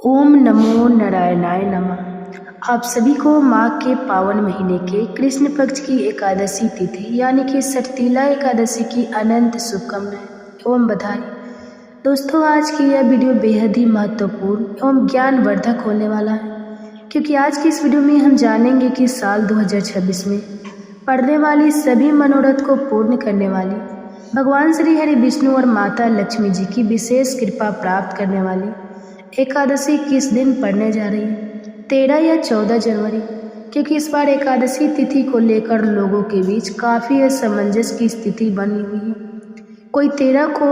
ओम नमो नारायणाय नमः। आप सभी को माघ के पावन महीने के कृष्ण पक्ष की एकादशी तिथि यानी कि सटतीला एकादशी की अनंत शुभकामनाएं एवं बधाई। दोस्तों, आज की यह वीडियो बेहद ही महत्वपूर्ण एवं ज्ञानवर्धक होने वाला है, क्योंकि आज की इस वीडियो में हम जानेंगे कि साल 2026 में पड़ने वाली सभी मनोरथ को पूर्ण करने वाली भगवान श्री हरि विष्णु और माता लक्ष्मी जी की विशेष कृपा प्राप्त करने वाली एकादशी किस दिन पड़ने जा रही है, 13 या 14 जनवरी। क्योंकि इस बार एकादशी तिथि को लेकर लोगों के बीच काफ़ी असमंजस की स्थिति बनी हुई है। कोई 13 को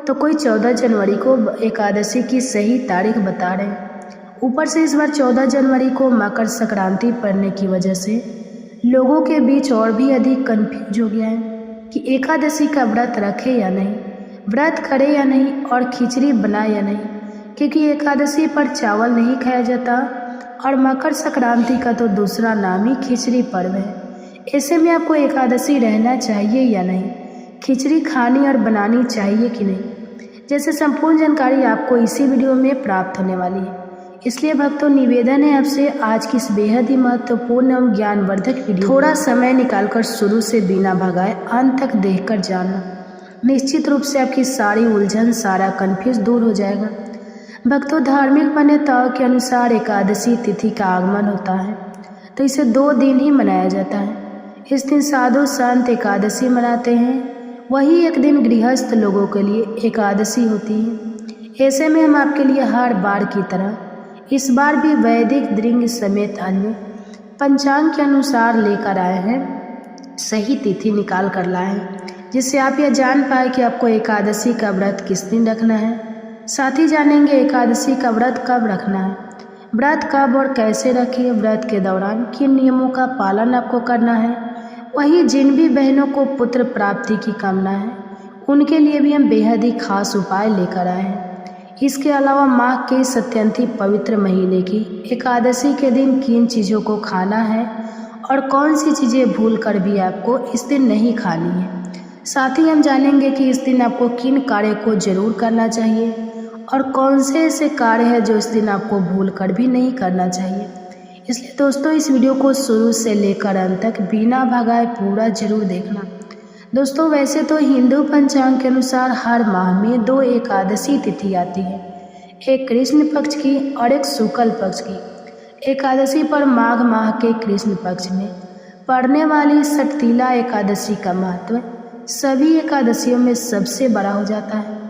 तो कोई 14 जनवरी को एकादशी की सही तारीख बता रहे हैं। ऊपर से इस बार 14 जनवरी को मकर संक्रांति पड़ने की वजह से लोगों के बीच और भी अधिक कन्फ्यूज हो गया है कि एकादशी का व्रत रखे या नहीं, व्रत करे या नहीं और खिचड़ी बनाए या नहीं, क्योंकि एकादशी पर चावल नहीं खाया जाता और मकर संक्रांति का तो दूसरा नाम ही खिचड़ी पर्व है। ऐसे में आपको एकादशी रहना चाहिए या नहीं, खिचड़ी खानी और बनानी चाहिए कि नहीं, जैसे संपूर्ण जानकारी आपको इसी वीडियो में प्राप्त होने वाली है। इसलिए भक्तों, निवेदन है आपसे आज की इस बेहद ही महत्वपूर्ण एवं ज्ञानवर्धक वीडियो थोड़ा समय निकालकर शुरू से बिना भगाए अंत तक देखकर जानना। निश्चित रूप से आपकी सारी उलझन, सारा कन्फ्यूज दूर हो जाएगा। भक्तों, धार्मिक मान्यताओं के अनुसार एकादशी तिथि का आगमन होता है तो इसे 2 दिन ही मनाया जाता है। इस दिन साधु संत एकादशी मनाते हैं, वही एक दिन गृहस्थ लोगों के लिए एकादशी होती है। ऐसे में हम आपके लिए हर बार की तरह इस बार भी वैदिक दृंग समेत अन्य पंचांग के अनुसार लेकर आए हैं, सही तिथि निकाल कर लाए हैं, जिससे आप यह जान पाए कि आपको एकादशी का व्रत किस दिन रखना है। साथ ही जानेंगे एकादशी का व्रत कब रखना है, व्रत कब और कैसे रखें, व्रत के दौरान किन नियमों का पालन आपको करना है। वही जिन भी बहनों को पुत्र प्राप्ति की कामना है उनके लिए भी हम बेहद ही खास उपाय लेकर आए हैं। इसके अलावा माघ के इस अत्यंत ही पवित्र महीने की एकादशी के दिन किन चीज़ों को खाना है और कौन सी चीज़ें भूल कर भी आपको इस दिन नहीं खानी है। साथ ही हम जानेंगे कि इस दिन आपको किन कार्य को जरूर करना चाहिए और कौन से ऐसे कार्य हैं जो इस दिन आपको भूल कर भी नहीं करना चाहिए। इसलिए दोस्तों, इस वीडियो को शुरू से लेकर अंत तक बिना भगाए पूरा जरूर देखना। दोस्तों, वैसे तो हिंदू पंचांग के अनुसार हर माह में 2 एकादशी तिथि आती है, एक कृष्ण पक्ष की और एक शुक्ल पक्ष की। एकादशी पर माघ माह के कृष्ण पक्ष में पड़ने वाली सटतीला एकादशी का महत्व सभी एकादशियों में सबसे बड़ा हो जाता है।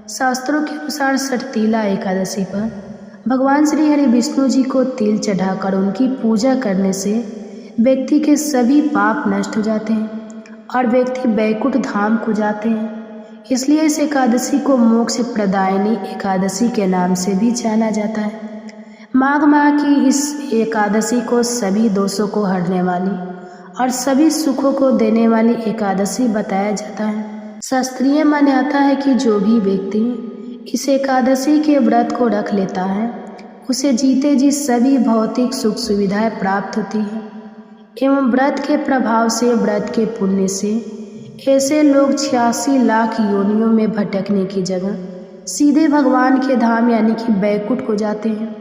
शास्त्रों के अनुसार सटतीला एकादशी पर भगवान श्री हरि विष्णु जी को तिल चढ़ाकर उनकी पूजा करने से व्यक्ति के सभी पाप नष्ट हो जाते हैं और व्यक्ति वैकुंठ धाम को जाते हैं। इसलिए इस एकादशी को मोक्ष प्रदायिनी एकादशी के नाम से भी जाना जाता है। माघ माह की इस एकादशी को सभी दोषों को हरने वाली और सभी सुखों को देने वाली एकादशी बताया जाता है। शास्त्रीय मान्यता है कि जो भी व्यक्ति इस एकादशी के व्रत को रख लेता है उसे जीते जी सभी भौतिक सुख सुविधाएं प्राप्त होती हैं एवं व्रत के प्रभाव से, व्रत के पुण्य से ऐसे लोग 86 लाख योनियों में भटकने की जगह सीधे भगवान के धाम यानी कि वैकुंठ को जाते हैं।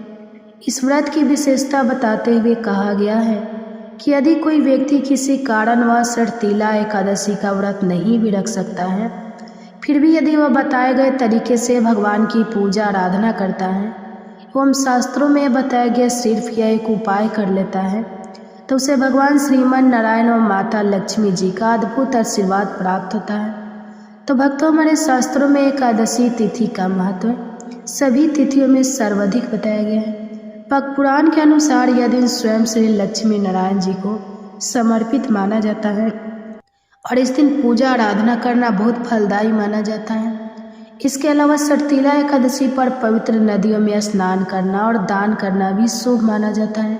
इस व्रत की विशेषता बताते हुए कहा गया है कि यदि कोई व्यक्ति किसी कारणवश सटतीला एकादशी का व्रत नहीं भी रख सकता है, फिर भी यदि वह बताए गए तरीके से भगवान की पूजा आराधना करता है एवं शास्त्रों में बताया गया सिर्फ यह एक उपाय कर लेता है, तो उसे भगवान श्रीमन नारायण और माता लक्ष्मी जी का अद्भुत आशीर्वाद प्राप्त होता है। तो भक्तों, हमारे शास्त्रों में एकादशी तिथि का महत्व सभी तिथियों में सर्वाधिक बताया गया है। पद्म पुराण के अनुसार यह दिन स्वयं श्री लक्ष्मी नारायण जी को समर्पित माना जाता है और इस दिन पूजा आराधना करना बहुत फलदायी माना जाता है। इसके अलावा सटतीला एकादशी पर पवित्र नदियों में स्नान करना और दान करना भी शुभ माना जाता है,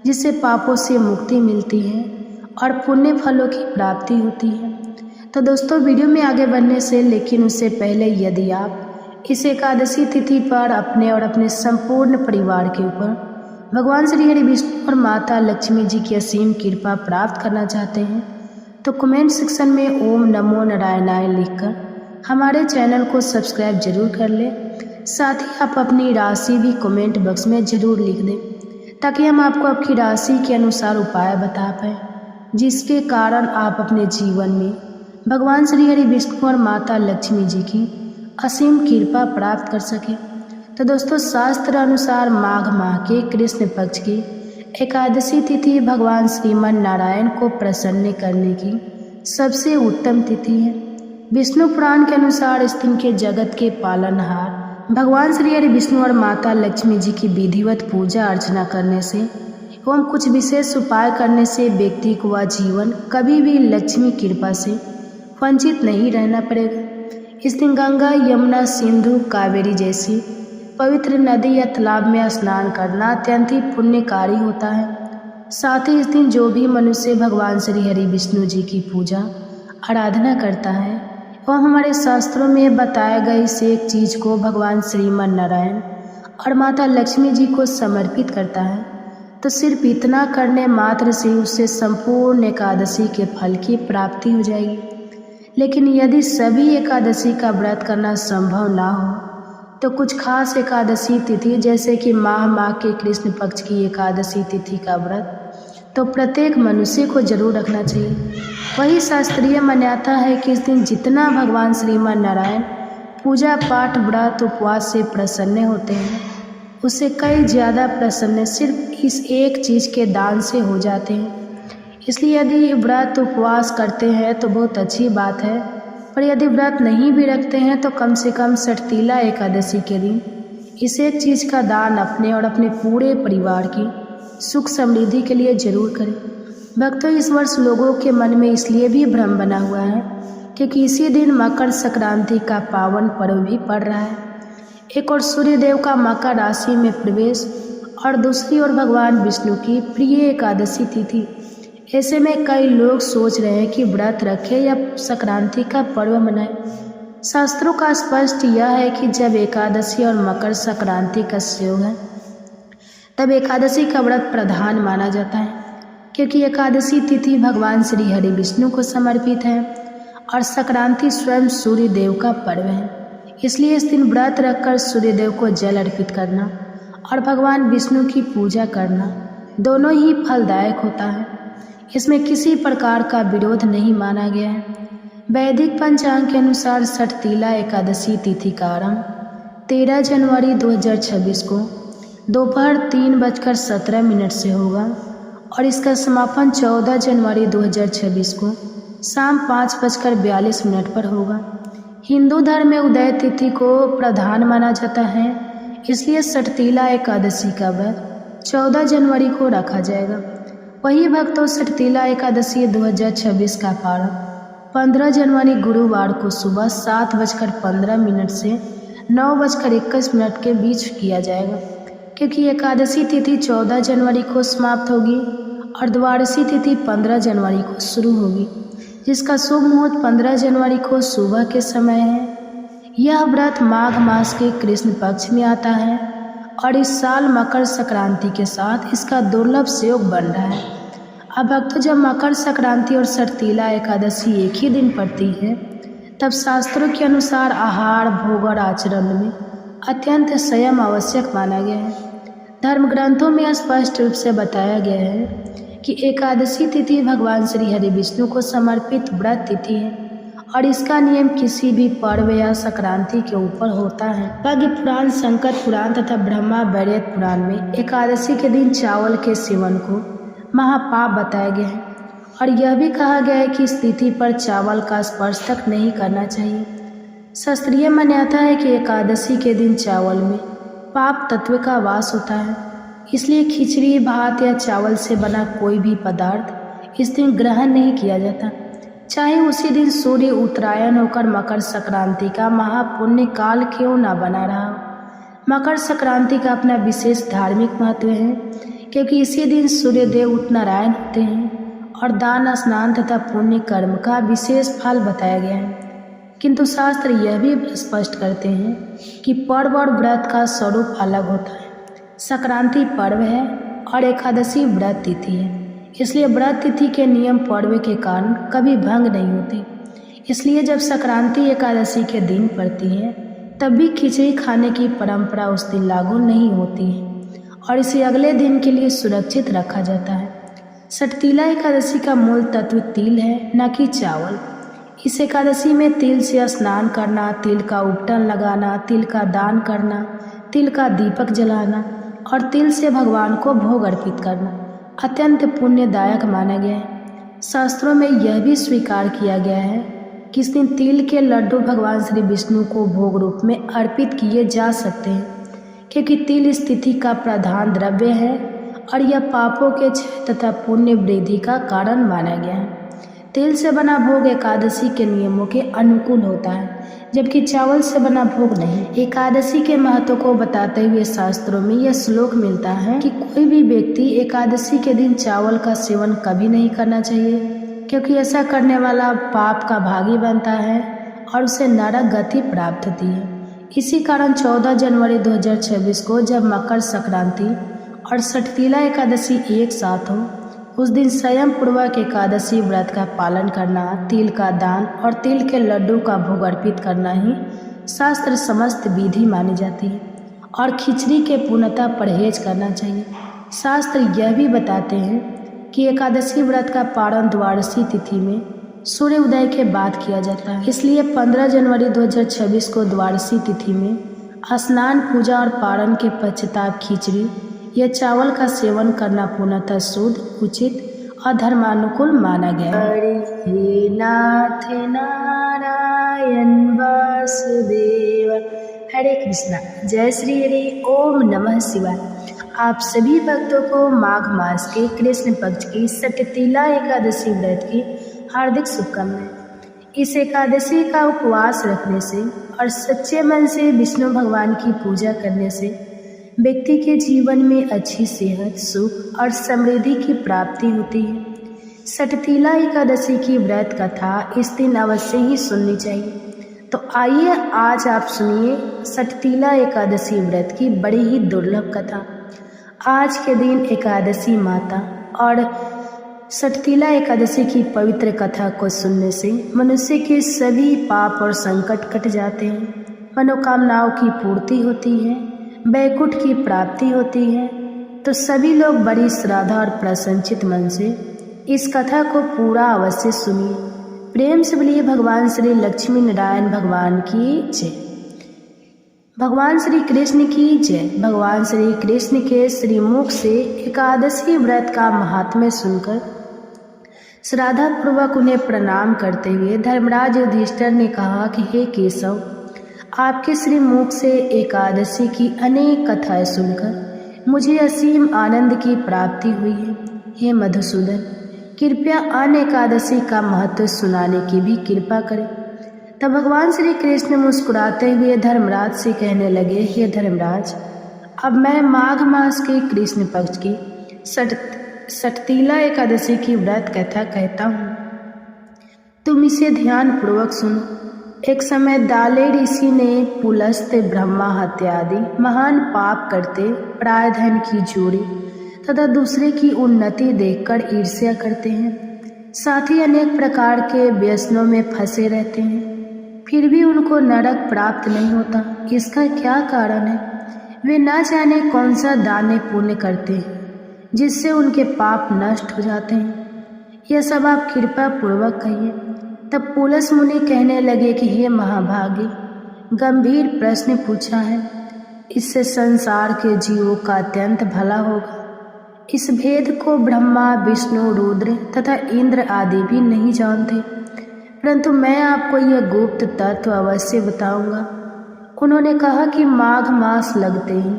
जिससे पापों से मुक्ति मिलती है और पुण्य फलों की प्राप्ति होती है। तो दोस्तों, वीडियो में आगे बढ़ने से लेकिन उससे पहले यदि आप इस एकादशी तिथि पर अपने और अपने संपूर्ण परिवार के ऊपर भगवान श्री हरि विष्णु और माता लक्ष्मी जी की असीम कृपा प्राप्त करना चाहते हैं तो कमेंट सेक्शन में ओम नमो नारायणाय लिखकर हमारे चैनल को सब्सक्राइब जरूर कर लें, साथ ही आप अपनी राशि भी कमेंट बॉक्स में ज़रूर लिख दें, ताकि हम आपको आपकी राशि के अनुसार उपाय बता पाएँ, जिसके कारण आप अपने जीवन में भगवान श्री हरि विष्णु और माता लक्ष्मी जी की असीम कृपा प्राप्त कर सकें। तो दोस्तों, शास्त्र अनुसार माघ माह के कृष्ण पक्ष की एकादशी तिथि भगवान श्रीमन नारायण को प्रसन्न करने की सबसे उत्तम तिथि है। विष्णु पुराण के अनुसार इस दिन के जगत के पालनहार भगवान श्री हरि विष्णु और माता लक्ष्मी जी की विधिवत पूजा अर्चना करने से एवं कुछ विशेष उपाय करने से व्यक्ति को वह जीवन कभी भी लक्ष्मी कृपा से वंचित नहीं रहना पड़ेगा। इस दिन गंगा, यमुना, सिंधु, कावेरी जैसी पवित्र नदी या तालाब में स्नान करना अत्यंत ही पुण्यकारी होता है। साथ ही इस दिन जो भी मनुष्य भगवान श्री हरि विष्णु जी की पूजा आराधना करता है वह हमारे शास्त्रों में बताए गए इस एक चीज़ को भगवान श्रीमन नारायण और माता लक्ष्मी जी को समर्पित करता है, तो सिर्फ इतना करने मात्र से उससे संपूर्ण एकादशी के फल की प्राप्ति हो जाएगी। लेकिन यदि सभी एकादशी का व्रत करना संभव ना हो तो कुछ खास एकादशी तिथि जैसे कि माह के कृष्ण पक्ष की एकादशी तिथि का व्रत तो प्रत्येक मनुष्य को जरूर रखना चाहिए। वही शास्त्रीय मान्यता है कि इस दिन जितना भगवान श्रीमन नारायण पूजा पाठ व्रत उपवास से प्रसन्न होते हैं उससे कई ज़्यादा प्रसन्न सिर्फ इस एक चीज़ के दान से हो जाते हैं। इसलिए यदि व्रत उपवास करते हैं तो बहुत अच्छी बात है, पर यदि व्रत नहीं भी रखते हैं तो कम से कम षटतिला एकादशी के दिन इस एक चीज़ का दान अपने और अपने पूरे परिवार की सुख समृद्धि के लिए जरूर करें। भक्तों, इस वर्ष लोगों के मन में इसलिए भी भ्रम बना हुआ है क्योंकि इसी दिन मकर संक्रांति का पावन पर्व भी पड़ रहा है। एक और सूर्यदेव का मकर राशि में प्रवेश और दूसरी ओर भगवान विष्णु की प्रिय एकादशी तिथि। ऐसे में कई लोग सोच रहे हैं कि व्रत रखें या संक्रांति का पर्व मनाएं। शास्त्रों का स्पष्ट यह है कि जब एकादशी और मकर संक्रांति का संयोग है तब एकादशी का व्रत प्रधान माना जाता है, क्योंकि एकादशी तिथि भगवान श्री हरि विष्णु को समर्पित है और संक्रांति स्वयं सूर्य देव का पर्व है। इसलिए इस दिन व्रत रखकर सूर्य देव को जल अर्पित करना और भगवान विष्णु की पूजा करना दोनों ही फलदायक होता है। इसमें किसी प्रकार का विरोध नहीं माना गया है। वैदिक पंचांग के अनुसार षटतिला एकादशी तिथि का आरंभ 13 जनवरी 2026 को दोपहर 3:17 से होगा और इसका समापन 14 जनवरी 2026 को शाम 5:42 पर होगा। हिंदू धर्म में उदय तिथि को प्रधान माना जाता है, इसलिए षटतिला एकादशी का व्रत 14 जनवरी को रखा जाएगा। वही भक्तों, षटतिला एकादशी 2026 का प्रारंभ 15 जनवरी गुरुवार को सुबह 7:15 से 9:21 के बीच किया जाएगा, क्योंकि एकादशी तिथि 14 जनवरी को समाप्त होगी और द्वादशी तिथि 15 जनवरी को शुरू होगी, जिसका शुभ मुहूर्त 15 जनवरी को सुबह के समय है। यह व्रत माघ मास के कृष्ण पक्ष में आता है और इस साल मकर संक्रांति के साथ इसका दुर्लभ संयोग बन रहा है। अब भक्तों, जब मकर संक्रांति और षटतिला एकादशी एक ही दिन पड़ती है तब शास्त्रों के अनुसार आहार, भोग और आचरण में अत्यंत संयम आवश्यक माना गया है। धर्म ग्रंथों में स्पष्ट रूप से बताया गया है कि एकादशी तिथि भगवान श्री हरि विष्णु को समर्पित व्रत तिथि है और इसका नियम किसी भी पर्व या संक्रांति के ऊपर होता है। पद्म पुराण, शंकर पुराण तथा ब्रह्मा वैवर्त पुराण में एकादशी के दिन चावल के सेवन को महापाप बताया गया है और यह भी कहा गया है कि इस तिथि पर चावल का स्पर्श तक नहीं करना चाहिए। शास्त्रीय मान्यता है कि एकादशी के दिन चावल में पाप तत्व का वास होता है, इसलिए खिचड़ी, भात या चावल से बना कोई भी पदार्थ इस दिन ग्रहण नहीं किया जाता, चाहे उसी दिन सूर्य उत्तरायण होकर मकर संक्रांति का महापुण्य काल क्यों ना बना रहा हो। मकर संक्रांति का अपना विशेष धार्मिक महत्व है, क्योंकि इसी दिन सूर्य देव उत्तरायण होते हैं और दान, स्नान तथा पुण्य कर्म का विशेष फल बताया गया है। किंतु शास्त्र यह भी स्पष्ट करते हैं कि पर्व और व्रत का स्वरूप अलग होता है। संक्रांति पर्व है और एकादशी व्रत तिथि है, इसलिए व्रत तिथि के नियम पर्व के कारण कभी भंग नहीं होते। इसलिए जब संक्रांति एकादशी के दिन पड़ती है तब भी खिचड़ी खाने की परंपरा उस दिन लागू नहीं होती है और इसे अगले दिन के लिए सुरक्षित रखा जाता है। सठतीला एकादशी का मूल तत्व तिल है, न कि चावल। इस एकादशी में तिल से स्नान करना, तिल का उपटन लगाना, तिल का दान करना, तिल का दीपक जलाना और तिल से भगवान को भोग अर्पित करना अत्यंत पुण्यदायक माना गया है। शास्त्रों में यह भी स्वीकार किया गया है कि इस दिन तिल के लड्डू भगवान श्री विष्णु को भोग रूप में अर्पित किए जा सकते हैं, क्योंकि तिल इस तिथि का प्रधान द्रव्य है और यह पापों के क्षय तथा पुण्य वृद्धि का कारण माना गया है। तिल से बना भोग एकादशी के नियमों के अनुकूल होता है, जबकि चावल से बना भोग नहीं। एकादशी के महत्व को बताते हुए शास्त्रों में यह श्लोक मिलता है कि कोई भी व्यक्ति एकादशी के दिन चावल का सेवन कभी नहीं करना चाहिए, क्योंकि ऐसा करने वाला पाप का भागी बनता है और उसे नरक गति प्राप्त होती है। इसी कारण 14 जनवरी 2026 को जब मकर संक्रांति और सठतीला एकादशी एक साथ हो, उस दिन स्वयं पूर्वक एकादशी व्रत का पालन करना, तिल का दान और तिल के लड्डू का भोग अर्पित करना ही शास्त्र समस्त विधि मानी जाती है और खिचड़ी के पूर्णतः परहेज करना चाहिए। शास्त्र यह भी बताते हैं कि एकादशी व्रत का पारण द्वादशी तिथि में सूर्य उदय के बाद किया जाता है। इसलिए 15 जनवरी 2026 को द्वादशी तिथि में स्नान, पूजा और पारण के पश्चाताप खिचड़ी या चावल का सेवन करना पूर्णतः शुद्ध, उचित और धर्मानुकूल माना गया। हरि नाथ नारायण वासुदेव। हरे कृष्णा। जय श्री हरि। ओम नमः शिवाय। आप सभी भक्तों को माघ मास के कृष्ण पक्ष की सठतीला एकादशी व्रत की हार्दिक शुभकामनाएं। इस एकादशी का उपवास रखने से और सच्चे मन से विष्णु भगवान की पूजा करने से व्यक्ति के जीवन में अच्छी सेहत, सुख और समृद्धि की प्राप्ति होती है। सठतीला एकादशी की व्रत कथा इस दिन अवश्य ही सुननी चाहिए। तो आइए आज आप सुनिए सठतीला एकादशी व्रत की बड़ी ही दुर्लभ कथा। आज के दिन एकादशी माता और सठतीला एकादशी की पवित्र कथा को सुनने से मनुष्य के सभी पाप और संकट कट जाते हैं, मनोकामनाओं की पूर्ति होती है, वैकुंठ की प्राप्ति होती है। तो सभी लोग बड़ी श्रद्धा और प्रसन्नचित मन से इस कथा को पूरा अवश्य सुनिए। प्रेम से बोलिए भगवान श्री लक्ष्मी नारायण भगवान की जय। भगवान श्री कृष्ण की जय। भगवान श्री कृष्ण के श्रीमुख से एकादशी व्रत का महात्म्य सुनकर श्रद्धा पूर्वक उन्हें प्रणाम करते हुए धर्मराज युधिष्ठिर ने कहा कि हे केशव, आपके श्रीमुख से एकादशी की अनेक कथाएं सुनकर मुझे असीम आनंद की प्राप्ति हुई है। हे मधुसूदन, कृपया अन्य एकादशी का महत्व सुनाने की भी कृपा करें। तब भगवान श्री कृष्ण मुस्कुराते हुए धर्मराज से कहने लगे, हे धर्मराज, अब मैं माघ मास के कृष्ण पक्ष की सठतीला एकादशी की व्रत कथा कहता हूँ, तुम इसे ध्यान पूर्वक सुनो। एक समय दाले ऋषि ने पुलस्त्य, ब्रह्मा हत्या आदि महान पाप करते प्रायधन की जोड़ी तथा दूसरे की उन्नति देखकर ईर्ष्या करते हैं। साथ ही अनेक प्रकार के व्यसनों में फंसे रहते हैं, फिर भी उनको नरक प्राप्त नहीं होता। इसका क्या कारण है? वे न जाने कौन सा दान पुण्य करते हैं जिससे उनके पाप नष्ट हो जाते हैं। यह सब आप कृपा पूर्वक कहिए। तब पुलस मुनि कहने लगे कि हे महाभागी, गंभीर प्रश्न पूछा है, इससे संसार के जीवों का अत्यंत भला होगा। इस भेद को ब्रह्मा, विष्णु, रुद्र तथा इंद्र आदि भी नहीं जानते, परंतु मैं आपको यह गुप्त तत्व अवश्य बताऊंगा। उन्होंने कहा कि माघ मास लगते ही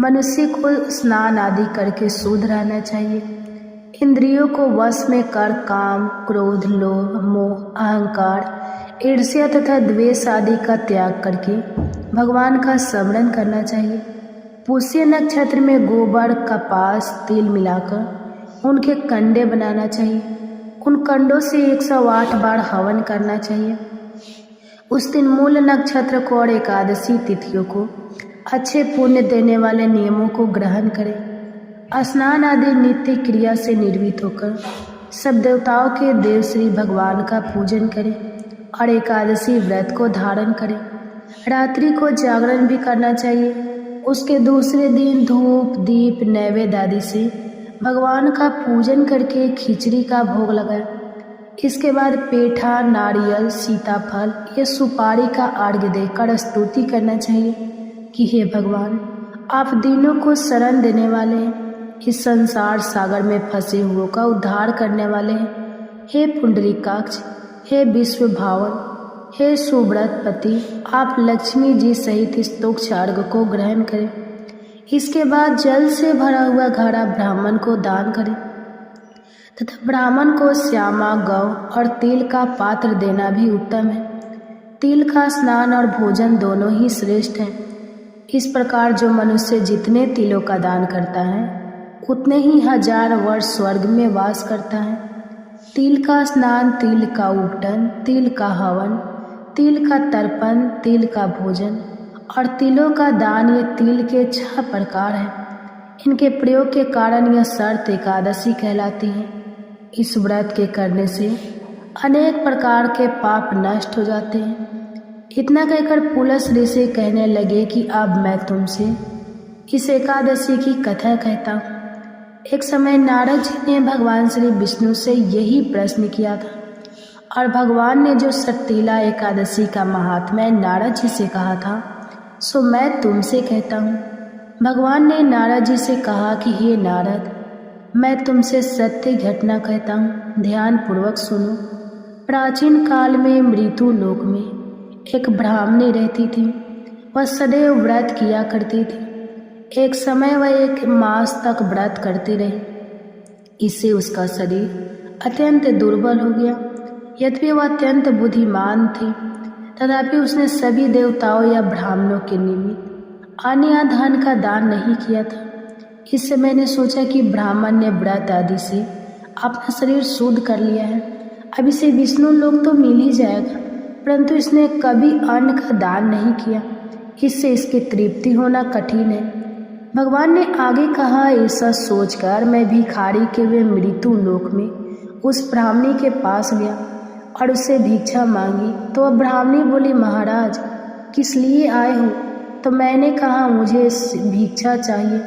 मनुष्य को स्नान आदि करके शुद्ध रहना चाहिए। इंद्रियों को वश में कर काम, क्रोध, लोभ, मोह, अहंकार, ईर्ष्या तथा द्वेष आदि का त्याग करके भगवान का स्मरण करना चाहिए। पुष्य नक्षत्र में गोबर, कपास, तिल मिलाकर उनके कंडे बनाना चाहिए। उन कंडों से 108 बार हवन करना चाहिए। उस दिन मूल नक्षत्र को और एकादशी तिथियों को अच्छे पुण्य देने वाले नियमों को ग्रहण करें। स्नान आदि नित्य क्रिया से निर्भीत होकर सब देवताओं के देव श्री भगवान का पूजन करें और एकादशी व्रत को धारण करें। रात्रि को जागरण भी करना चाहिए। उसके दूसरे दिन धूप दीप नैवेद्य आदि से भगवान का पूजन करके खिचड़ी का भोग लगाए। इसके बाद पेठा नारियल सीताफल ये सुपारी का अर्घ्य देकर स्तुति करना चाहिए कि हे भगवान, आप दीनों को शरण देने वाले हैं, इस संसार सागर में फंसे हुओं का उद्धार करने वाले हैं। हे पुंडरीकाक्ष, हे विश्व भावन, हे सुव्रतपति, आप लक्ष्मी जी सहित इस तोक्ष अर्घ्य को ग्रहण करें। इसके बाद जल से भरा हुआ घड़ा ब्राह्मण को दान करें तथा ब्राह्मण को श्यामा गौ और तिल का पात्र देना भी उत्तम है। तिल का स्नान और भोजन दोनों ही श्रेष्ठ हैं। इस प्रकार जो मनुष्य जितने तिलों का दान करता है उतने ही 1000 वर्ष स्वर्ग में वास करता है। तिल का स्नान, तिल का उपटन, तिल का हवन, तिल का तर्पण, तिल का भोजन और तिलों का दान ये तिल के 6 प्रकार हैं। इनके प्रयोग के कारण यह शर्त एकादशी कहलाती है। इस व्रत के करने से अनेक प्रकार के पाप नष्ट हो जाते हैं। इतना कहकर पुलस ऋषि कहने लगे कि अब मैं तुमसे इस एकादशी की कथा कहता हूँ। एक समय नारद जी ने भगवान श्री विष्णु से यही प्रश्न किया था और भगवान ने जो सट्टीला एकादशी का महात्म्य नारद जी से कहा था सो मैं तुमसे कहता हूँ। भगवान ने नारद जी से कहा कि हे नारद, मैं तुमसे सत्य घटना कहता हूँ, ध्यान पूर्वक सुनो। प्राचीन काल में मृत्यु लोक में एक ब्राह्मणी रहती थी। वह सदैव व्रत किया करती थी। एक समय वह 1 मास तक व्रत करती रही। इससे उसका शरीर अत्यंत दुर्बल हो गया। यद्यपि वह अत्यंत बुद्धिमान थी तथापि उसने सभी देवताओं या ब्राह्मणों के निमित्त अन्न या धन का दान नहीं किया था। इससे मैंने सोचा कि ब्राह्मण ने व्रत आदि से अपना शरीर शुद्ध कर लिया है, अब इसे विष्णु लोक तो मिल ही जाएगा, परंतु इसने कभी अन्न का दान नहीं किया, इससे इसकी तृप्ति होना कठिन है। भगवान ने आगे कहा, ऐसा सोचकर मैं भिखारी के हुए मृत्यु लोक में उस ब्राह्मणी के पास गया और उससे भिक्षा मांगी। तो वह ब्राह्मणी बोली, महाराज किस लिए आए हो? तो मैंने कहा, मुझे भिक्षा चाहिए।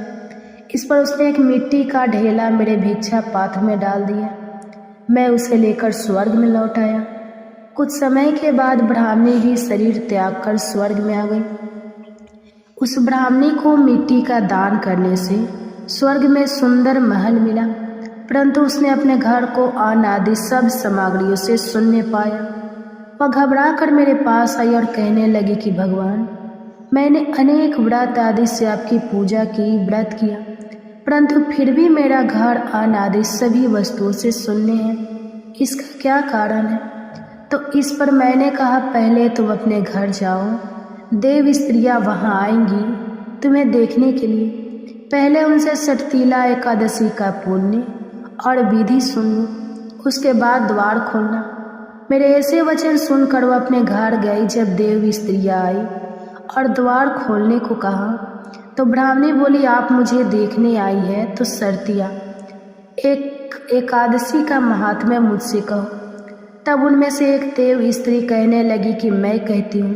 इस पर उसने एक मिट्टी का ढेला मेरे भिक्षा पात्र में डाल दिया। मैं उसे लेकर स्वर्ग में लौट आया। कुछ समय के बाद ब्राह्मणी भी शरीर त्याग कर स्वर्ग में आ गई। उस ब्राह्मणी को मिट्टी का दान करने से स्वर्ग में सुंदर महल मिला, परंतु उसने अपने घर को अन्न आदि सब सामग्रियों से शून्य पाया। वह घबरा कर मेरे पास आई और कहने लगी कि भगवान, मैंने अनेक व्रत आदि से आपकी पूजा की, व्रत किया, परंतु फिर भी मेरा घर अन्न आदि सभी वस्तुओं से शून्य है। इसका क्या कारण है? तो इस पर मैंने कहा, पहले तुम अपने घर जाओ, देव स्त्रियां वहाँ आएंगी तुम्हें देखने के लिए। पहले उनसे सट्टीला एकादशी का पुण्य और विधि सुन लो, उसके बाद द्वार खोलना। मेरे ऐसे वचन सुनकर वह अपने घर गई। जब देव स्त्रियां आई और द्वार खोलने को कहा तो ब्राह्मणी बोली, आप मुझे देखने आई है तो शर्तिया एक एकादशी का महात्म्य मुझसे कहो। तब उनमें से एक देव स्त्री कहने लगी कि मैं कहती हूँ।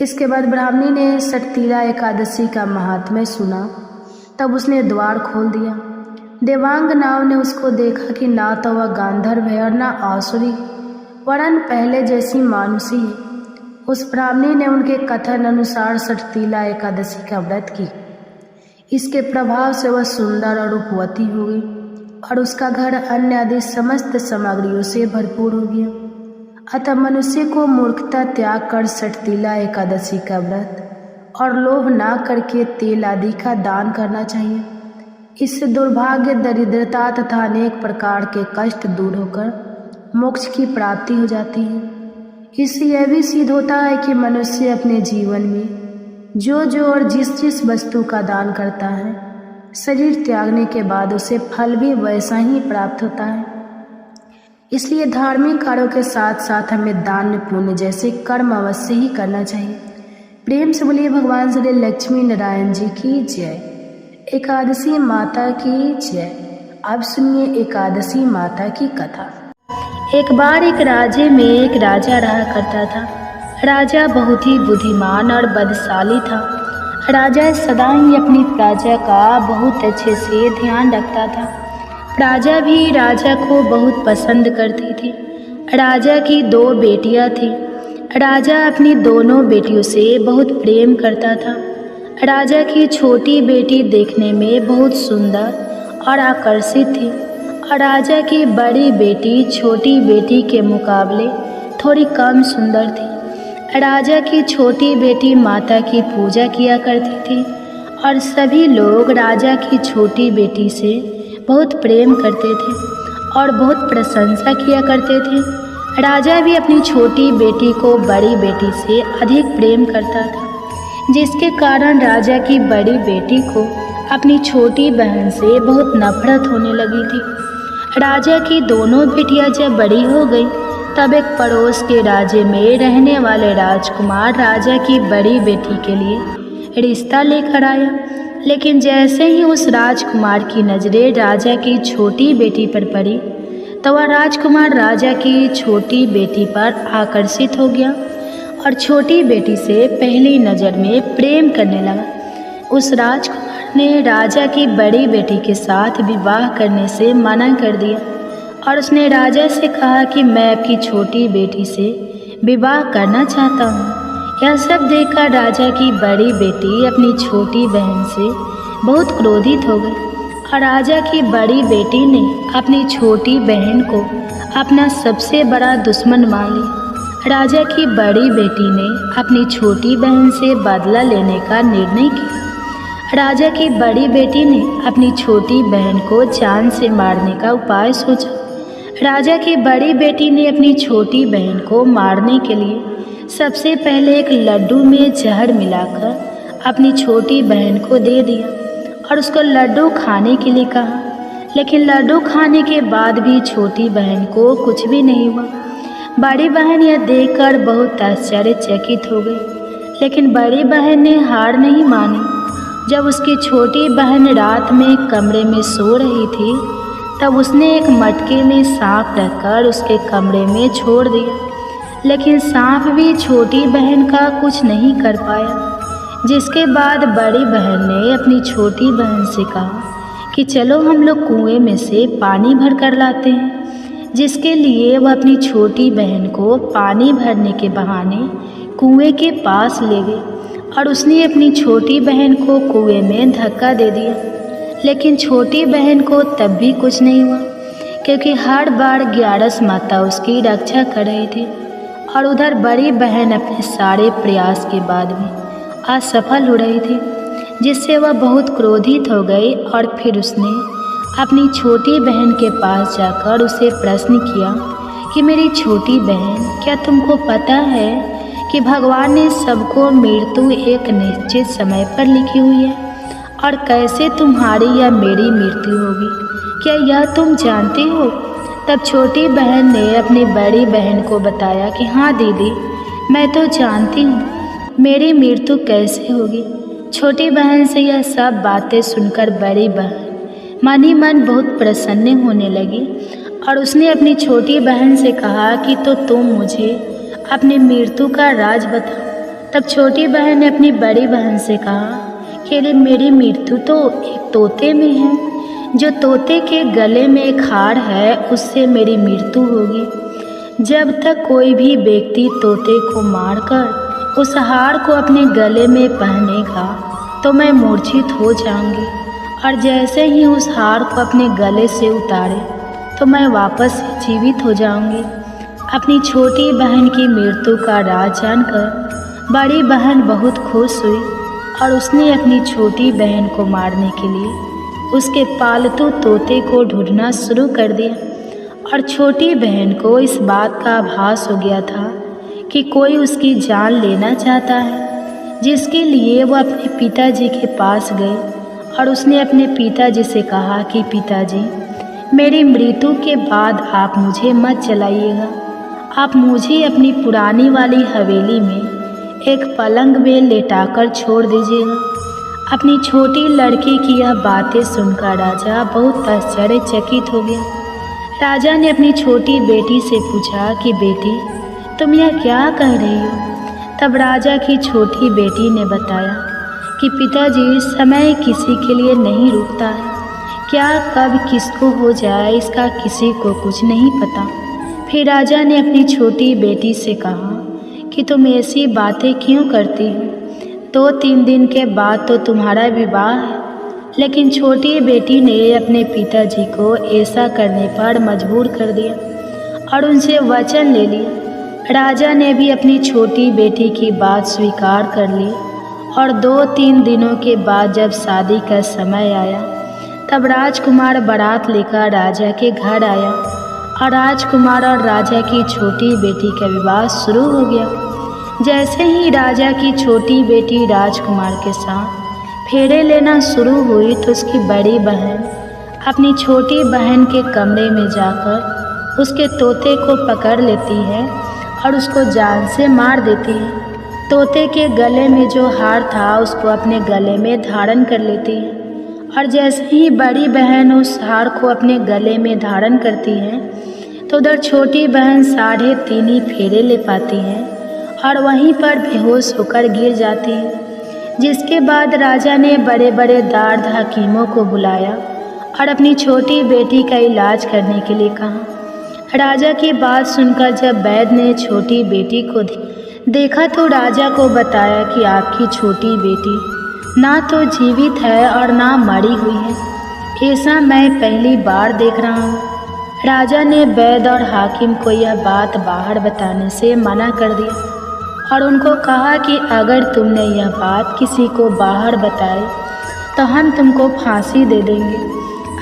इसके बाद ब्राह्मणी ने सट्टीला एकादशी का महात्म्य सुना। तब उसने द्वार खोल दिया। देवांगनाओं ने उसको देखा कि ना तो वह गांधर्व है और ना आसुरी, वरन पहले जैसी मानुषी है। उस ब्राह्मणी ने उनके कथन अनुसार सट्टीला एकादशी का व्रत की। इसके प्रभाव से वह सुंदर और रूपवती हो गई और उसका घर अन्न आदि समस्त सामग्रियों से भरपूर हो गया। अतः मनुष्य को मूर्खता त्याग कर सट्टीला एकादशी का व्रत और लोभ ना करके तेल आदि का दान करना चाहिए। इससे दुर्भाग्य, दरिद्रता तथा अनेक प्रकार के कष्ट दूर होकर मोक्ष की प्राप्ति हो जाती है। इससे यह भी सिद्ध होता है कि मनुष्य अपने जीवन में जो जो और जिस जिस वस्तु का दान करता है, शरीर त्यागने के बाद उसे फल भी वैसा ही प्राप्त होता है। इसलिए धार्मिक कार्यों के साथ साथ हमें दान पुण्य जैसे कर्म अवश्य ही करना चाहिए। प्रेम से बोलिए भगवान श्री लक्ष्मी नारायण जी की जय। एकादशी माता की जय। अब सुनिए एकादशी माता की कथा। एक बार एक राज्य में एक राजा रहा करता था। राजा बहुत ही बुद्धिमान और बलशाली था। राजा सदा ही अपनी प्रजा का बहुत अच्छे से ध्यान रखता था। प्रजा भी राजा को बहुत पसंद करती थी। राजा की 2 बेटियां थीं। राजा अपनी दोनों बेटियों से बहुत प्रेम करता था। राजा की छोटी बेटी देखने में बहुत सुंदर और आकर्षित थी और राजा की बड़ी बेटी छोटी बेटी के मुकाबले थोड़ी कम सुंदर थी। राजा की छोटी बेटी माता की पूजा किया करती थी और सभी लोग राजा की छोटी बेटी से बहुत प्रेम करते थे और बहुत प्रशंसा किया करते थे। राजा भी अपनी छोटी बेटी को बड़ी बेटी से अधिक प्रेम करता था, जिसके कारण राजा की बड़ी बेटी को अपनी छोटी बहन से बहुत नफरत होने लगी थी। राजा की दोनों बेटियां जब बड़ी हो गई तब एक पड़ोस के राज्य में रहने वाले राजकुमार राजा की बड़ी बेटी के लिए रिश्ता लेकर आया। लेकिन जैसे ही उस राजकुमार की नज़रें राजा की छोटी बेटी पर पड़ी तो वह राजकुमार राजा की छोटी बेटी पर आकर्षित हो गया और छोटी बेटी से पहली नज़र में प्रेम करने लगा। उस राजकुमार ने राजा की बड़ी बेटी के साथ विवाह करने से मना कर दिया और उसने राजा से कहा कि मैं आपकी छोटी बेटी से विवाह करना चाहता हूँ। यह सब देखकर राजा की बड़ी बेटी अपनी छोटी बहन से बहुत क्रोधित हो गई और राजा की बड़ी बेटी ने अपनी छोटी बहन को अपना सबसे बड़ा दुश्मन मान लिया। राजा की बड़ी बेटी ने अपनी छोटी बहन से बदला लेने का निर्णय किया। राजा की बड़ी बेटी ने अपनी छोटी बहन को जान से मारने का उपाय सोचा। राजा की बड़ी बेटी ने अपनी छोटी बहन को मारने के लिए सबसे पहले एक लड्डू में जहर मिलाकर अपनी छोटी बहन को दे दिया और उसको लड्डू खाने के लिए कहा। लेकिन लड्डू खाने के बाद भी छोटी बहन को कुछ भी नहीं हुआ। बड़ी बहन यह देखकर बहुत आश्चर्यचकित हो गई, लेकिन बड़ी बहन ने हार नहीं मानी। जब उसकी छोटी बहन रात में कमरे में सो रही थी तब उसने एक मटके में सांप रखकर उसके कमरे में छोड़ दिया, लेकिन सांप भी छोटी बहन का कुछ नहीं कर पाया। जिसके बाद बड़ी बहन ने अपनी छोटी बहन से कहा कि चलो हम लोग कुएं में से पानी भर कर लाते हैं, जिसके लिए वह अपनी छोटी बहन को पानी भरने के बहाने कुएं के पास ले गई और उसने अपनी छोटी बहन को कुएं में धक्का दे दिया। लेकिन छोटी बहन को तब भी कुछ नहीं हुआ, क्योंकि हर बार ग्यारस माता उसकी रक्षा कर रही थी और उधर बड़ी बहन अपने सारे प्रयास के बाद भी असफल हो रही थी, जिससे वह बहुत क्रोधित हो गई और फिर उसने अपनी छोटी बहन के पास जाकर उसे प्रश्न किया कि मेरी छोटी बहन, क्या तुमको पता है कि भगवान ने सबको मृत्यु एक निश्चित समय पर लिखी हुई है और कैसे तुम्हारी या मेरी मृत्यु होगी, क्या यह तुम जानती हो? तब छोटी बहन ने अपनी बड़ी बहन को बताया कि हाँ दीदी, मैं तो जानती हूँ मेरी मृत्यु कैसे होगी। छोटी बहन से यह सब बातें सुनकर बड़ी बहन मन ही मन बहुत प्रसन्न होने लगी और उसने अपनी छोटी बहन से कहा कि तो तुम मुझे अपनी मृत्यु का राज बता। तब छोटी बहन ने अपनी बड़ी बहन से कहा कि मेरी मृत्यु तो एक तोते में है, जो तोते के गले में एक हार है उससे मेरी मृत्यु होगी। जब तक कोई भी व्यक्ति तोते को मारकर उस हार को अपने गले में पहनेगा तो मैं मूर्छित हो जाऊंगी, और जैसे ही उस हार को अपने गले से उतारे तो मैं वापस जीवित हो जाऊंगी। अपनी छोटी बहन की मृत्यु का राज जानकर बड़ी बहन बहुत खुश हुई और उसने अपनी छोटी बहन को मारने के लिए उसके पालतू तोते को ढूंढना शुरू कर दिया। और छोटी बहन को इस बात का आभास हो गया था कि कोई उसकी जान लेना चाहता है, जिसके लिए वो अपने पिताजी के पास गई और उसने अपने पिताजी से कहा कि पिताजी, मेरी मृत्यु के बाद आप मुझे मत जलाइएगा, आप मुझे अपनी पुरानी वाली हवेली में एक पलंग में लेटाकर छोड़ दीजिएगा। अपनी छोटी लड़की की यह बातें सुनकर राजा बहुत आश्चर्यचकित हो गया। राजा ने अपनी छोटी बेटी से पूछा कि बेटी, तुम यह क्या कह रही हो? तब राजा की छोटी बेटी ने बताया कि पिताजी, समय किसी के लिए नहीं रुकता है। क्या कब किसको हो जाए इसका किसी को कुछ नहीं पता। फिर राजा ने अपनी छोटी बेटी से कहा कि तुम ऐसी बातें क्यों करती हो? 2-3 दिन के बाद तो तुम्हारा विवाह है। लेकिन छोटी बेटी ने अपने पिताजी को ऐसा करने पर मजबूर कर दिया और उनसे वचन ले लिया। राजा ने भी अपनी छोटी बेटी की बात स्वीकार कर ली और 2-3 दिनों के बाद जब शादी का समय आया तब राजकुमार बारात लेकर राजा के घर आया और राजकुमार और राजा की छोटी बेटी का विवाह शुरू हो गया। जैसे ही राजा की छोटी बेटी राजकुमार के साथ फेरे लेना शुरू हुई तो उसकी बड़ी बहन अपनी छोटी बहन के कमरे में जाकर उसके तोते को पकड़ लेती है और उसको जान से मार देती है। तोते के गले में जो हार था उसको अपने गले में धारण कर लेती है और जैसे ही बड़ी बहन उस हार को अपने गले में धारण करती है तो उधर छोटी बहन 3.5 फेरे ले पाती है और वहीं पर बेहोश होकर गिर जाती है। जिसके बाद राजा ने बड़े बड़े दार्द हकीमों को बुलाया और अपनी छोटी बेटी का इलाज करने के लिए कहा। राजा की बात सुनकर जब वैद्य ने छोटी बेटी को देखा तो राजा को बताया कि आपकी छोटी बेटी ना तो जीवित है और ना मरी हुई है। ऐसा मैं पहली बार देख रहा हूँ। राजा ने वैद्य और हाकिम को यह बात बाहर बताने से मना कर दिया और उनको कहा कि अगर तुमने यह बात किसी को बाहर बताई तो हम तुमको फांसी दे देंगे।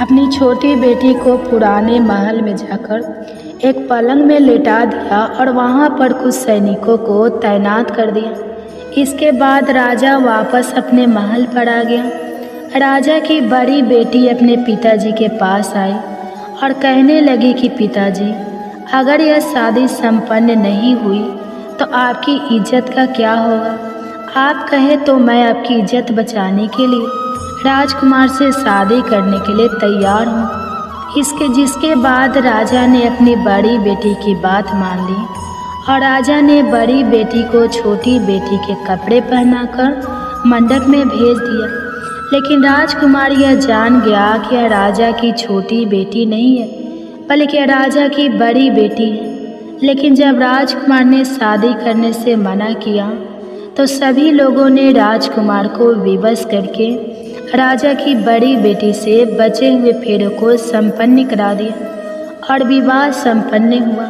अपनी छोटी बेटी को पुराने महल में जाकर एक पलंग में लेटा दिया और वहाँ पर कुछ सैनिकों को तैनात कर दिया। इसके बाद राजा वापस अपने महल पर आ गया। राजा की बड़ी बेटी अपने पिताजी के पास आई और कहने लगी कि पिताजी, अगर यह शादी संपन्न नहीं हुई तो आपकी इज्जत का क्या होगा? आप कहे तो मैं आपकी इज्जत बचाने के लिए राजकुमार से शादी करने के लिए तैयार हूँ। जिसके बाद राजा ने अपनी बड़ी बेटी की बात मान ली और राजा ने बड़ी बेटी को छोटी बेटी के कपड़े पहनाकर मंडप में भेज दिया। लेकिन राजकुमार यह जान गया कि यह राजा की छोटी बेटी नहीं है बल्कि राजा की बड़ी बेटी है। लेकिन जब राजकुमार ने शादी करने से मना किया तो सभी लोगों ने राजकुमार को विवश करके राजा की बड़ी बेटी से बचे हुए फेरों को संपन्न करा दिया और विवाह संपन्न हुआ।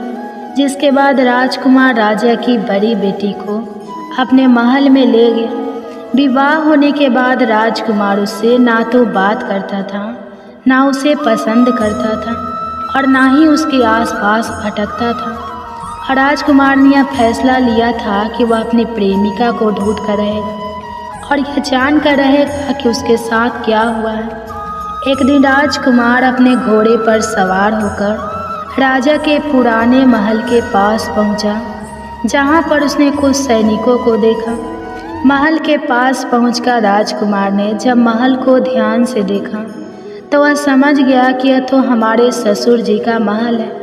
जिसके बाद राजकुमार राजा की बड़ी बेटी को अपने महल में ले गया। विवाह होने के बाद राजकुमार उससे ना तो बात करता था, ना उसे पसंद करता था और ना ही उसके आसपास भटकता था। और राजकुमार ने यह फैसला लिया था कि वह अपनी प्रेमिका को ढूंढ कर रहेगा और यह जान कर रहेगा कि उसके साथ क्या हुआ है। एक दिन राजकुमार अपने घोड़े पर सवार होकर राजा के पुराने महल के पास पहुंचा, जहां पर उसने कुछ सैनिकों को देखा। महल के पास पहुंचकर राजकुमार ने जब महल को ध्यान से देखा तो वह समझ गया कि यह तो हमारे ससुर जी का महल है।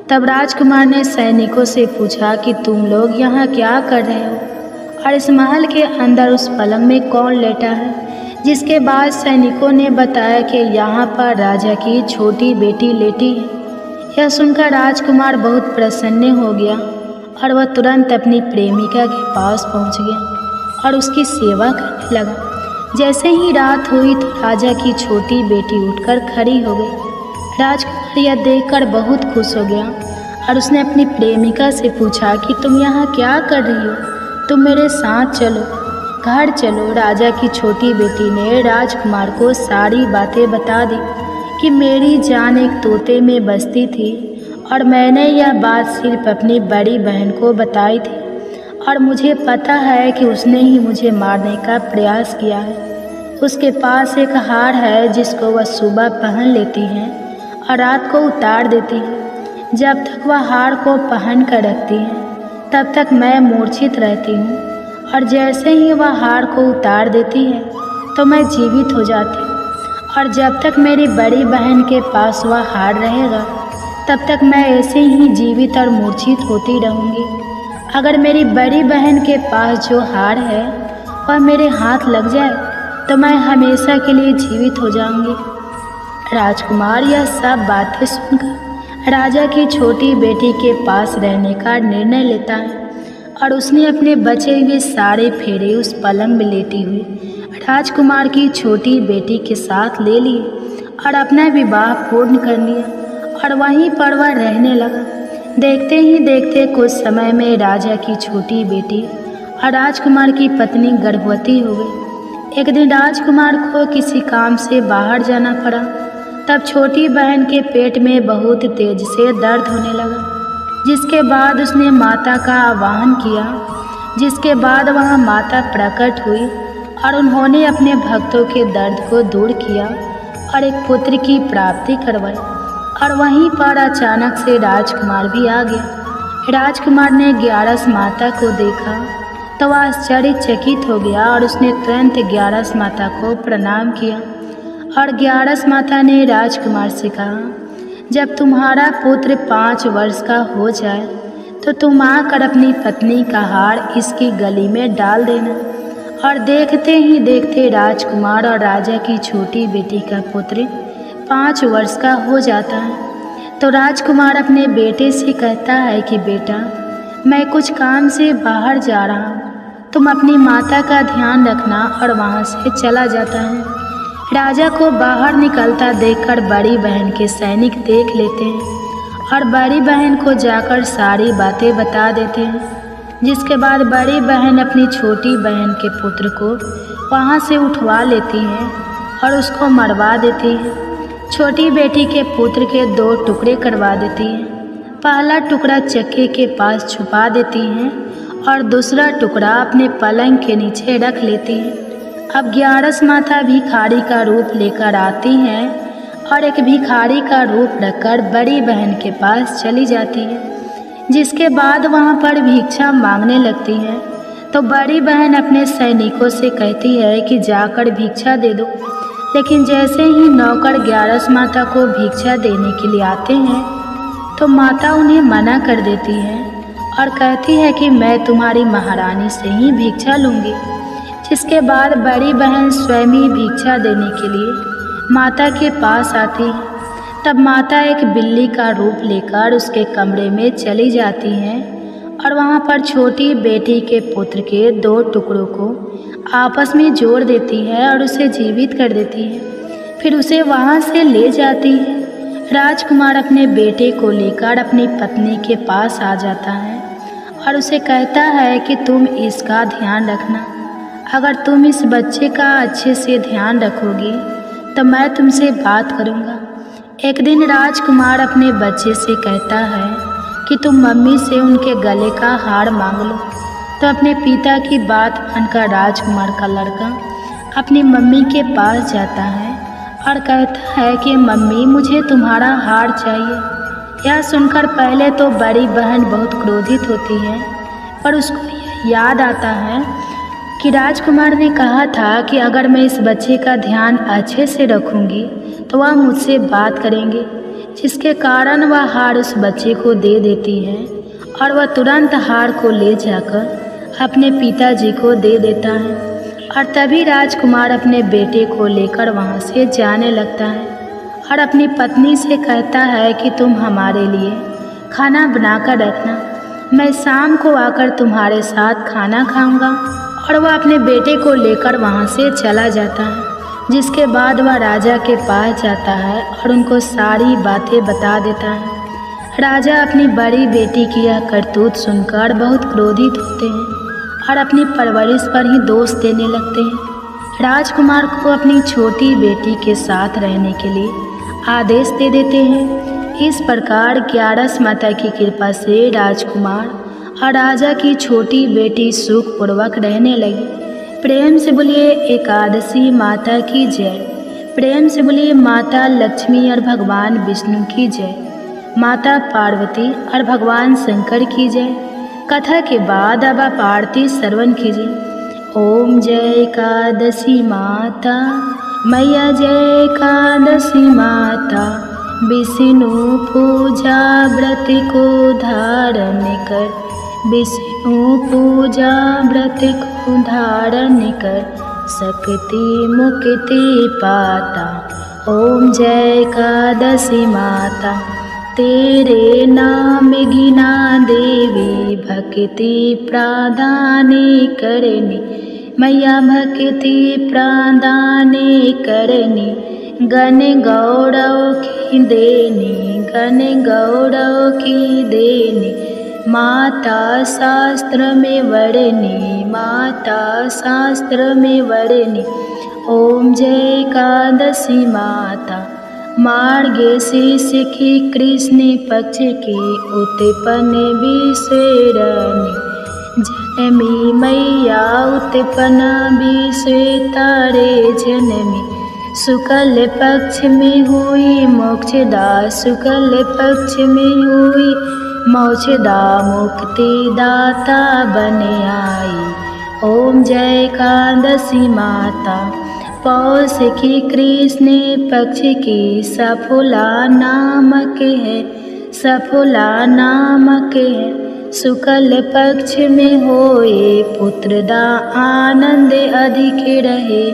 तब राजकुमार ने सैनिकों से पूछा कि तुम लोग यहाँ क्या कर रहे हो और इस महल के अंदर उस पलंग में कौन लेटा है। जिसके बाद सैनिकों ने बताया कि यहाँ पर राजा की छोटी बेटी लेटी है। यह सुनकर राजकुमार बहुत प्रसन्न हो गया और वह तुरंत अपनी प्रेमिका के पास पहुँच गया और उसकी सेवा करने लगा। जैसे ही रात हुई तो राजा की छोटी बेटी उठकर खड़ी हो गई। राजकुमार यह देखकर बहुत खुश हो गया और उसने अपनी प्रेमिका से पूछा कि तुम यहाँ क्या कर रही हो? तुम मेरे साथ चलो, घर चलो। राजा की छोटी बेटी ने राजकुमार को सारी बातें बता दी कि मेरी जान एक तोते में बसती थी और मैंने यह बात सिर्फ अपनी बड़ी बहन को बताई थी और मुझे पता है कि उसने ही मुझे मारने का प्रयास किया है। उसके पास एक हार है जिसको वह सुबह पहन लेती है और रात को उतार देती है। जब तक वह हार को पहन कर रखती है तब तक मैं मूर्छित रहती हूँ और जैसे ही वह हार को उतार देती है तो मैं जीवित हो जाती हूँ और जब तक मेरी बड़ी बहन के पास वह हार रहेगा तब तक मैं ऐसे ही जीवित और मूर्छित होती रहूँगी। अगर मेरी बड़ी बहन के पास जो हार है वह मेरे हाथ लग जाए तो मैं हमेशा के लिए जीवित हो जाऊंगी। राजकुमार यह सब बातें सुनकर राजा की छोटी बेटी के पास रहने का निर्णय लेता है और उसने अपने बचे हुए सारे फेरे उस पलंग में लेटी हुई राजकुमार की छोटी बेटी के साथ ले लिए और अपना विवाह पूर्ण कर लिया और वहीं पर वह रहने लगा। देखते ही देखते कुछ समय में राजा की छोटी बेटी और राजकुमार की पत्नी गर्भवती हो गई। एक दिन राजकुमार को किसी काम से बाहर जाना पड़ा। तब छोटी बहन के पेट में बहुत तेज से दर्द होने लगा, जिसके बाद उसने माता का आह्वान किया, जिसके बाद वहाँ माता प्रकट हुई और उन्होंने अपने भक्तों के दर्द को दूर किया और एक पुत्र की प्राप्ति करवाई। और वहीं पर अचानक से राजकुमार भी आ गया। राजकुमार ने ग्यारस माता को देखा तो वह आश्चर्यचकित हो गया और उसने तुरंत ग्यारस माता को प्रणाम किया। और ग्यारस माता ने राजकुमार से कहा, जब तुम्हारा पुत्र 5 वर्ष का हो जाए तो तुम आकर अपनी पत्नी का हार इसकी गली में डाल देना। और देखते ही देखते राजकुमार और राजा की छोटी बेटी का पुत्र 5 वर्ष का हो जाता है। तो राजकुमार अपने बेटे से कहता है कि बेटा, मैं कुछ काम से बाहर जा रहा हूँ, तुम अपनी माता का ध्यान रखना। और वहाँ से चला जाता है। राजा को बाहर निकलता देखकर बड़ी बहन के सैनिक देख लेते हैं और बड़ी बहन को जाकर सारी बातें बता देते हैं, जिसके बाद बड़ी बहन अपनी छोटी बहन के पुत्र को वहाँ से उठवा लेती है और उसको मरवा देती है। छोटी बेटी के पुत्र के 2 टुकड़े करवा देती है। पहला टुकड़ा चक्के के पास छुपा देती हैं और दूसरा टुकड़ा अपने पलंग के नीचे रख लेती है। अब ग्यारस माता भिखारी का रूप लेकर आती हैं और एक भिखारी का रूप रखकर बड़ी बहन के पास चली जाती है, जिसके बाद वहाँ पर भिक्षा मांगने लगती है। तो बड़ी बहन अपने सैनिकों से कहती है कि जाकर भिक्षा दे दो। लेकिन जैसे ही नौकर ग्यारस माता को भिक्षा देने के लिए आते हैं तो माता उन्हें मना कर देती है और कहती है कि मैं तुम्हारी महारानी से ही भिक्षा लूँगी। जिसके बाद बड़ी बहन स्वयं ही भिक्षा देने के लिए माता के पास आती है। तब माता एक बिल्ली का रूप लेकर उसके कमरे में चली जाती हैं और वहाँ पर छोटी बेटी के पुत्र के 2 टुकड़ों को आपस में जोड़ देती है और उसे जीवित कर देती है। फिर उसे वहाँ से ले जाती है। राजकुमार अपने बेटे को लेकर अपनी पत्नी के पास आ जाता है और उसे कहता है कि तुम इसका ध्यान रखना। अगर तुम इस बच्चे का अच्छे से ध्यान रखोगी तो मैं तुमसे बात करूँगा। एक दिन राजकुमार अपने बच्चे से कहता है कि तुम मम्मी से उनके गले का हार मांग लो। तो अपने पिता की बात मानकर राजकुमार का लड़का अपनी मम्मी के पास जाता है और कहता है कि मम्मी, मुझे तुम्हारा हार चाहिए। यह सुनकर पहले तो बड़ी बहन बहुत क्रोधित होती है, पर उसको याद आता है कि राजकुमार ने कहा था कि अगर मैं इस बच्चे का ध्यान अच्छे से रखूंगी तो वह मुझसे बात करेंगे, जिसके कारण वह हार उस बच्चे को दे देती है और वह तुरंत हार को ले जाकर अपने पिताजी को दे देता है। और तभी राजकुमार अपने बेटे को लेकर वहाँ से जाने लगता है और अपनी पत्नी से कहता है कि तुम हमारे लिए खाना बनाकर रखना, मैं शाम को आकर तुम्हारे साथ खाना खाऊंगा। और वह अपने बेटे को लेकर वहाँ से चला जाता है, जिसके बाद वह राजा के पास जाता है और उनको सारी बातें बता देता है। राजा अपनी बड़ी बेटी की यह करतूत सुनकर बहुत क्रोधित होते हैं और अपनी परवरिश पर ही दोष देने लगते हैं। राजकुमार को अपनी छोटी बेटी के साथ रहने के लिए आदेश दे देते हैं। इस प्रकार ग्यारस माता की कृपा से राजकुमार और राजा की छोटी बेटी सुखपूर्वक रहने लगी। प्रेम से बोलिए एकादशी माता की जय। प्रेम से बोलिए माता लक्ष्मी और भगवान विष्णु की जय, माता पार्वती और भगवान शंकर की जय। कथा के बाद अब आप आरती श्रवण कीजिए। ओम जय एकादशी माता, मैया जय एकादशी माता, विष्णु पूजा व्रत को धारण कर विष्णु पूजा व्रत को धारण कर सकती मुक्ति पाता। ओम जय एकादशी माता, तेरे नाम गिना देवी भक्ति प्रदान करनी। मैया भक्ति प्रदान करनी, गण गौरव की देनी, गण गौरव की देनी। माता शास्त्र में वर्णी, माता शास्त्र में वर्णी। ओम जय एकादशी माता, मार्गशीर्ष की कृष्ण पक्ष की उत्पन्न विश्वरणी। जनमी मैया उत्पन्न विश्व तारे जनमी। शुक्ल पक्ष में हुई मोक्षदा, शुक्ल पक्ष में हुई मोक्षदा, मुक्ति दाता बन आई। ओम जय एकादशी माता, पौष की कृष्ण पक्ष की सफला नामक है, सफला नामक है। शुक्ल पक्ष में होए पुत्रदा, आनंद अधिक रहे।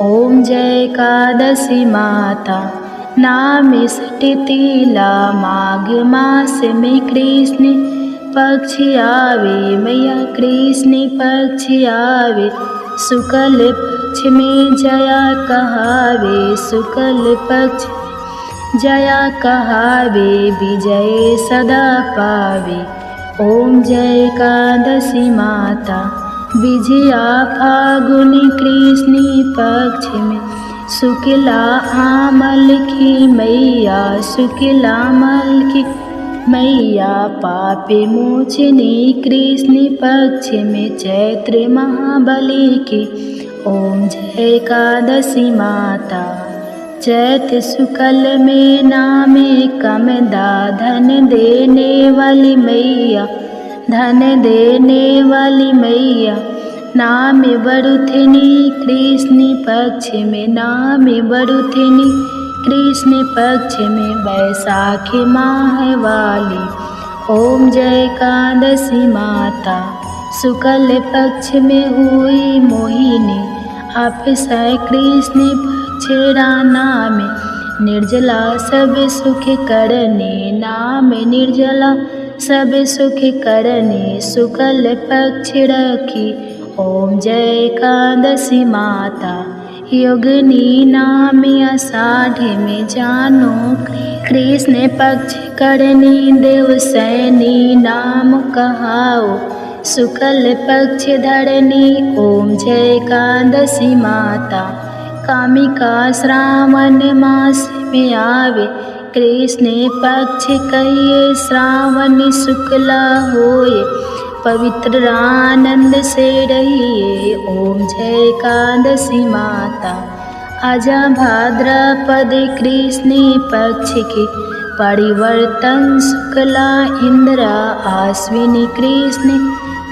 ओम जय एकादशी माता, नाम सटितिला माघ मास में कृष्ण पक्ष आवे। मैया कृष्ण पक्ष आवे, शुक्ल पक्ष में जया कहावे, शुक्ल पक्ष जया कहावे, विजय सदा पावे। ओम जय एकादशी माता, विजया फागुन कृष्ण पक्ष में शुक्ला आमल की मैया, शुक्ला आमल की मैया। पापे मोचनी कृष्ण पक्ष में चैत्र महाबली की। ओम जय एकादशी माता, चैत शुक्ल में नामे कमदा, धन देने वाली मैया, धन देने वाली मैया। नाम बरुथिनी कृष्ण पक्ष में, नाम बरुथिनी कृष्ण पक्ष में बैसाखी माह वाली। ओम जय एकादशी माता, शुक्ल पक्ष में हुई मोहिनी। अक्षय कृष्ण पक्ष नाम निर्जला, सब सुख करने, नाम निर्जला सब सुख करने। शुक्ल पक्ष रखी। ओम जय एकादशी माता, योगिनी नाम आषाढ़ में जानो कृष्ण पक्ष करनी। देवसैनी नाम कहाओ, शुक्ल पक्ष धरनी। ओम जय एकादशी माता, कामिका श्रावण मास में आवे। कृष्ण पक्ष कहिए श्रावण शुक्ला होए, पवित्र आनंद से रहिए। ओम जय एकादशी माता, आजा भाद्रपद कृष्ण पक्ष की परिवर्तन शुक्ला इंद्रा आश्विनी कृष्ण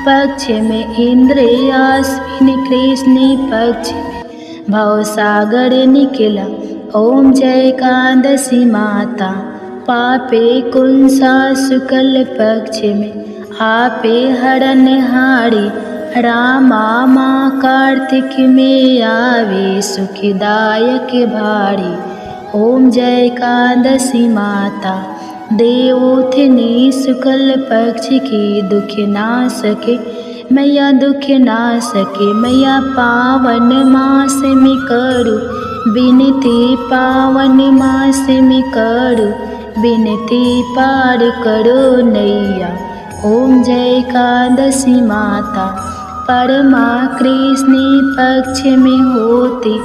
पक्ष में। इंद्र आश्विनी कृष्ण पक्ष में भवसागर निकला। ओम जय एकादशी माता, पापे कुंसा शुक्ल पक्ष में आपे हरण हारी। रामा माँ कार्तिक में आवे, सुखदायक भारी। ओम जय एकादशी माता, देवोत्थिनी शुक्ल पक्ष की दुख ना सके मैया, दुख ना सके मैया। पावन मास में करू विनती, पावन मास में करू विनती, पार करो नैया। ओम जय एकादशी माता, परमा कृष्ण पक्ष में होती।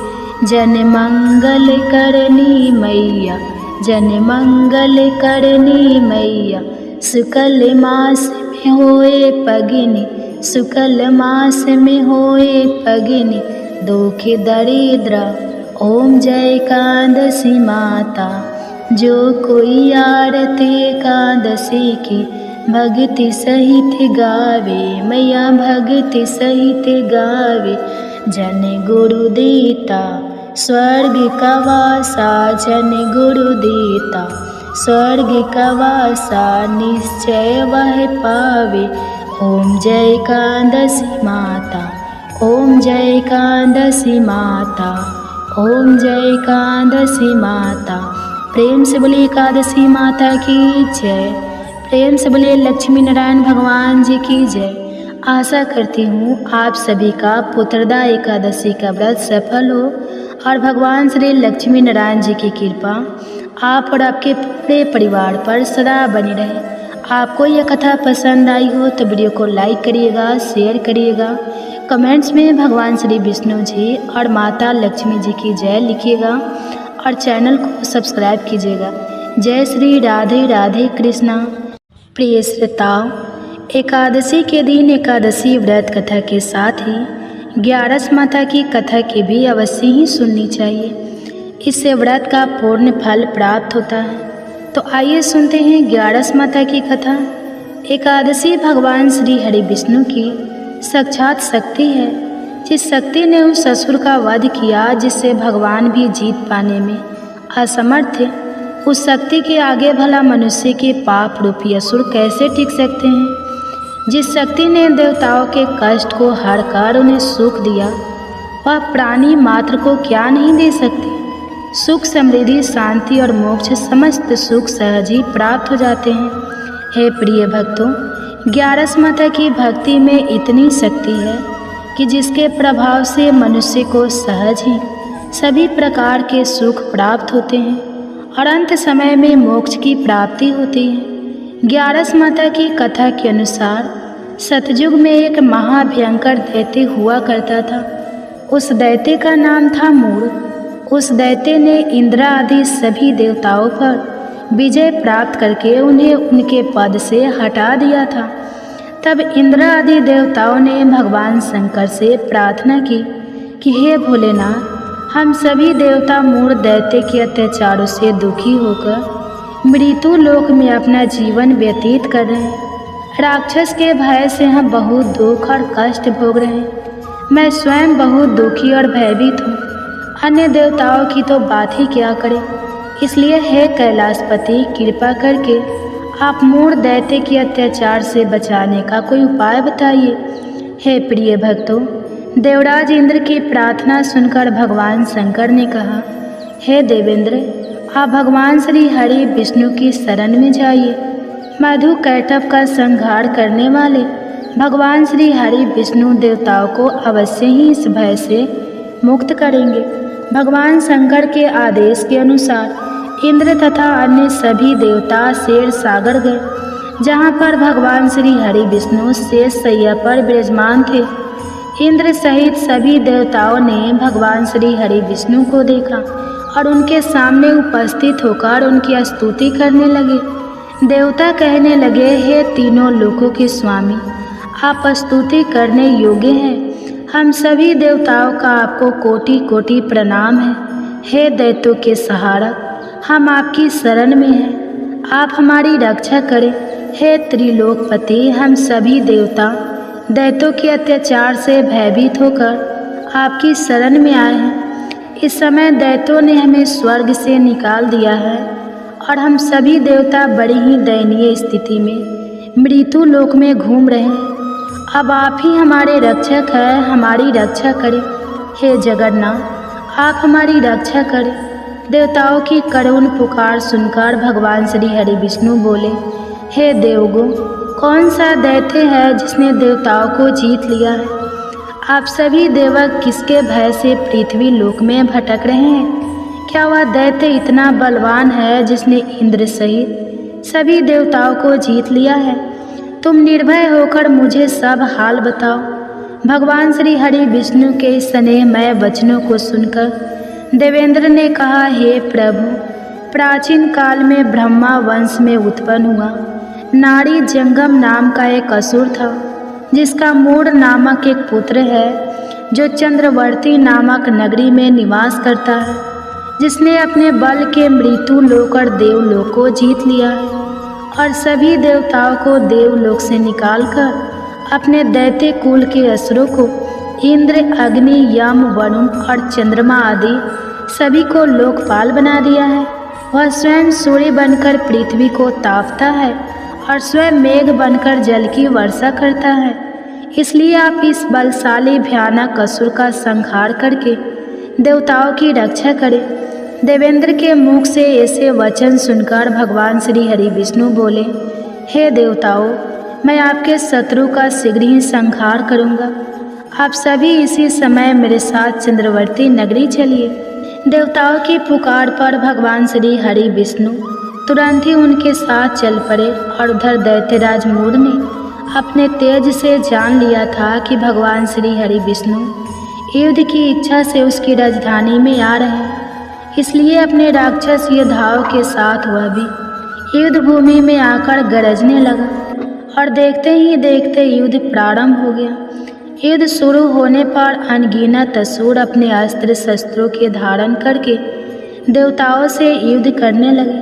जन मंगल करनी मैया, जन मंगल करनी मैया। शुक्ल मास में होए पगिनी, शुक्ल मास में होए पगिनी। दुख दरिद्र। ओम जय एकादशी माता, जो कोई आरती एकादशी की भक्ति सहित गावे मैया, भक्ति सहित गावे। जन गुरु देता स्वर्ग का वासा, जन गुरु देता स्वर्ग का वासा। निश्चय वह पावे। ओम जय एकादशी माता, ओम जय एकादशी माता, ओम जय एकादशी माता। प्रेम से बोलिए एकादशी माता की जय, प्रेम से बोलिए लक्ष्मी नारायण भगवान जी की जय। आशा करती हूँ आप सभी का पुत्रदा एकादशी का व्रत सफल हो और भगवान श्री लक्ष्मी नारायण जी की कृपा आप और आपके पूरे परिवार पर सदा बनी रहे। आपको यह कथा पसंद आई हो तो वीडियो को लाइक करिएगा, शेयर करिएगा, कमेंट्स में भगवान श्री विष्णु जी और माता लक्ष्मी जी की जय लिखिएगा और चैनल को सब्सक्राइब कीजिएगा। जय श्री राधे राधे कृष्णा। प्रिय श्रोताओ, एकादशी के दिन एकादशी व्रत कथा के साथ ही ग्यारस माता की कथा की भी अवश्य ही सुननी चाहिए। इससे व्रत का पूर्ण फल प्राप्त होता है। तो आइए सुनते हैं ग्यारस माता की कथा। एकादशी भगवान श्री हरि विष्णु की साक्षात शक्ति है, जिस शक्ति ने उस असुर का वध किया जिससे भगवान भी जीत पाने में असमर्थ थे। उस शक्ति के आगे भला मनुष्य के पाप रूपी असुर कैसे टिक सकते हैं। जिस शक्ति ने देवताओं के कष्ट को हर कर उन्हें सुख दिया, वह प्राणी मात्र को क्या नहीं दे सकती। सुख, समृद्धि, शांति और मोक्ष समस्त सुख सहज ही प्राप्त हो जाते हैं। हे प्रिय भक्तों, ग्यारस माता की भक्ति में इतनी शक्ति है कि जिसके प्रभाव से मनुष्य को सहज ही सभी प्रकार के सुख प्राप्त होते हैं और अंत समय में मोक्ष की प्राप्ति होती है। ग्यारस माता की कथा के अनुसार सतयुग में एक महाभयंकर दैत्य हुआ करता था। उस दैत्य का नाम था मूढ़। उस दैत्य ने इंद्र आदि सभी देवताओं पर विजय प्राप्त करके उन्हें उनके पद से हटा दिया था। तब इंद्र आदि देवताओं ने भगवान शंकर से प्रार्थना की कि हे भोलेनाथ, हम सभी देवता मूढ़ दैत्य के अत्याचारों से दुखी होकर मृत्यु लोक में अपना जीवन व्यतीत कर रहे हैं। राक्षस के भय से हम बहुत दुख और कष्ट भोग रहे हैं। मैं स्वयं बहुत दुखी और भयभीत हूँ। अन्य देवताओं की तो बात ही क्या करें। इसलिए हे कैलाशपति, कृपा करके आप मूढ़ दैत्य के अत्याचार से बचाने का कोई उपाय बताइए। हे प्रिय भक्तों, देवराज इंद्र की प्रार्थना सुनकर भगवान शंकर ने कहा, हे देवेंद्र, आप भगवान श्री हरि विष्णु की शरण में जाइए। मधु कैटभ का संहार करने वाले भगवान श्री हरि विष्णु देवताओं को अवश्य ही इस भय से मुक्त करेंगे। भगवान शंकर के आदेश के अनुसार इंद्र तथा अन्य सभी देवता शेर सागर गए, जहाँ पर भगवान श्री हरि विष्णु शेष शैया पर विराजमान थे। इंद्र सहित सभी देवताओं ने भगवान श्री हरि विष्णु को देखा और उनके सामने उपस्थित होकर उनकी स्तुति करने लगे। देवता कहने लगे, हे तीनों लोकों के स्वामी, आप स्तुति करने योग्य हैं। हम सभी देवताओं का आपको कोटि कोटि प्रणाम है। हे दैत्यों के सहारा, हम आपकी शरण में हैं, आप हमारी रक्षा करें। हे त्रिलोकपति, हम सभी देवता दैत्यों के अत्याचार से भयभीत होकर आपकी शरण में आए हैं। इस समय दैत्यों ने हमें स्वर्ग से निकाल दिया है और हम सभी देवता बड़ी ही दयनीय स्थिति में मृत्यु लोक में घूम रहे हैं। अब आप ही हमारे रक्षक हैं, हमारी रक्षा करें। हे जगन्नाथ, आप हमारी रक्षा करें। देवताओं की करुण पुकार सुनकर भगवान श्री हरि विष्णु बोले, हे देवगो, कौन सा दैत्य है जिसने देवताओं को जीत लिया है। आप सभी देवक किसके भय से पृथ्वी लोक में भटक रहे हैं। क्या वह दैत्य इतना बलवान है जिसने इंद्र सहित सभी देवताओं को जीत लिया है। तुम निर्भय होकर मुझे सब हाल बताओ। भगवान श्री हरि विष्णु के स्नेहमय वचनों को सुनकर देवेंद्र ने कहा, हे प्रभु, प्राचीन काल में ब्रह्मा वंश में उत्पन्न हुआ नारी जंगम नाम का एक असुर था, जिसका मूढ़ नामक एक पुत्र है जो चंद्रवर्ती नामक नगरी में निवास करता है, जिसने अपने बल के मृत्यु लोक और देवलोक को जीत लिया है और सभी देवताओं को देवलोक से निकालकर अपने दैत्य कुल के असुरों को इंद्र, अग्नि, यम, वरुण और चंद्रमा आदि सभी को लोकपाल बना दिया है। वह स्वयं सूर्य बनकर पृथ्वी को तापता है और स्वयं मेघ बनकर जल की वर्षा करता है। इसलिए आप इस बलशाली भयानक असुर का संहार करके देवताओं की रक्षा करें। देवेंद्र के मुख से ऐसे वचन सुनकर भगवान श्री हरि विष्णु बोले, हे देवताओं, मैं आपके शत्रु का शीघ्र ही संहार करूँगा। आप सभी इसी समय मेरे साथ चंद्रवर्ती नगरी चलिए। देवताओं की पुकार पर भगवान श्री हरि विष्णु तुरंत ही उनके साथ चल पड़े और उधर दैत्यराज मूढ़ ने अपने तेज से जान लिया था कि भगवान श्री हरि विष्णु युद्ध की इच्छा से उसकी राजधानी में आ रहे हैं। इसलिए अपने राक्षस योद्धाओं के साथ वह भी युद्ध भूमि में आकर गरजने लगा और देखते ही देखते युद्ध प्रारंभ हो गया। युद्ध शुरू होने पर अनगिनत असुर अपने अस्त्र शस्त्रों के धारण करके देवताओं से युद्ध करने लगे,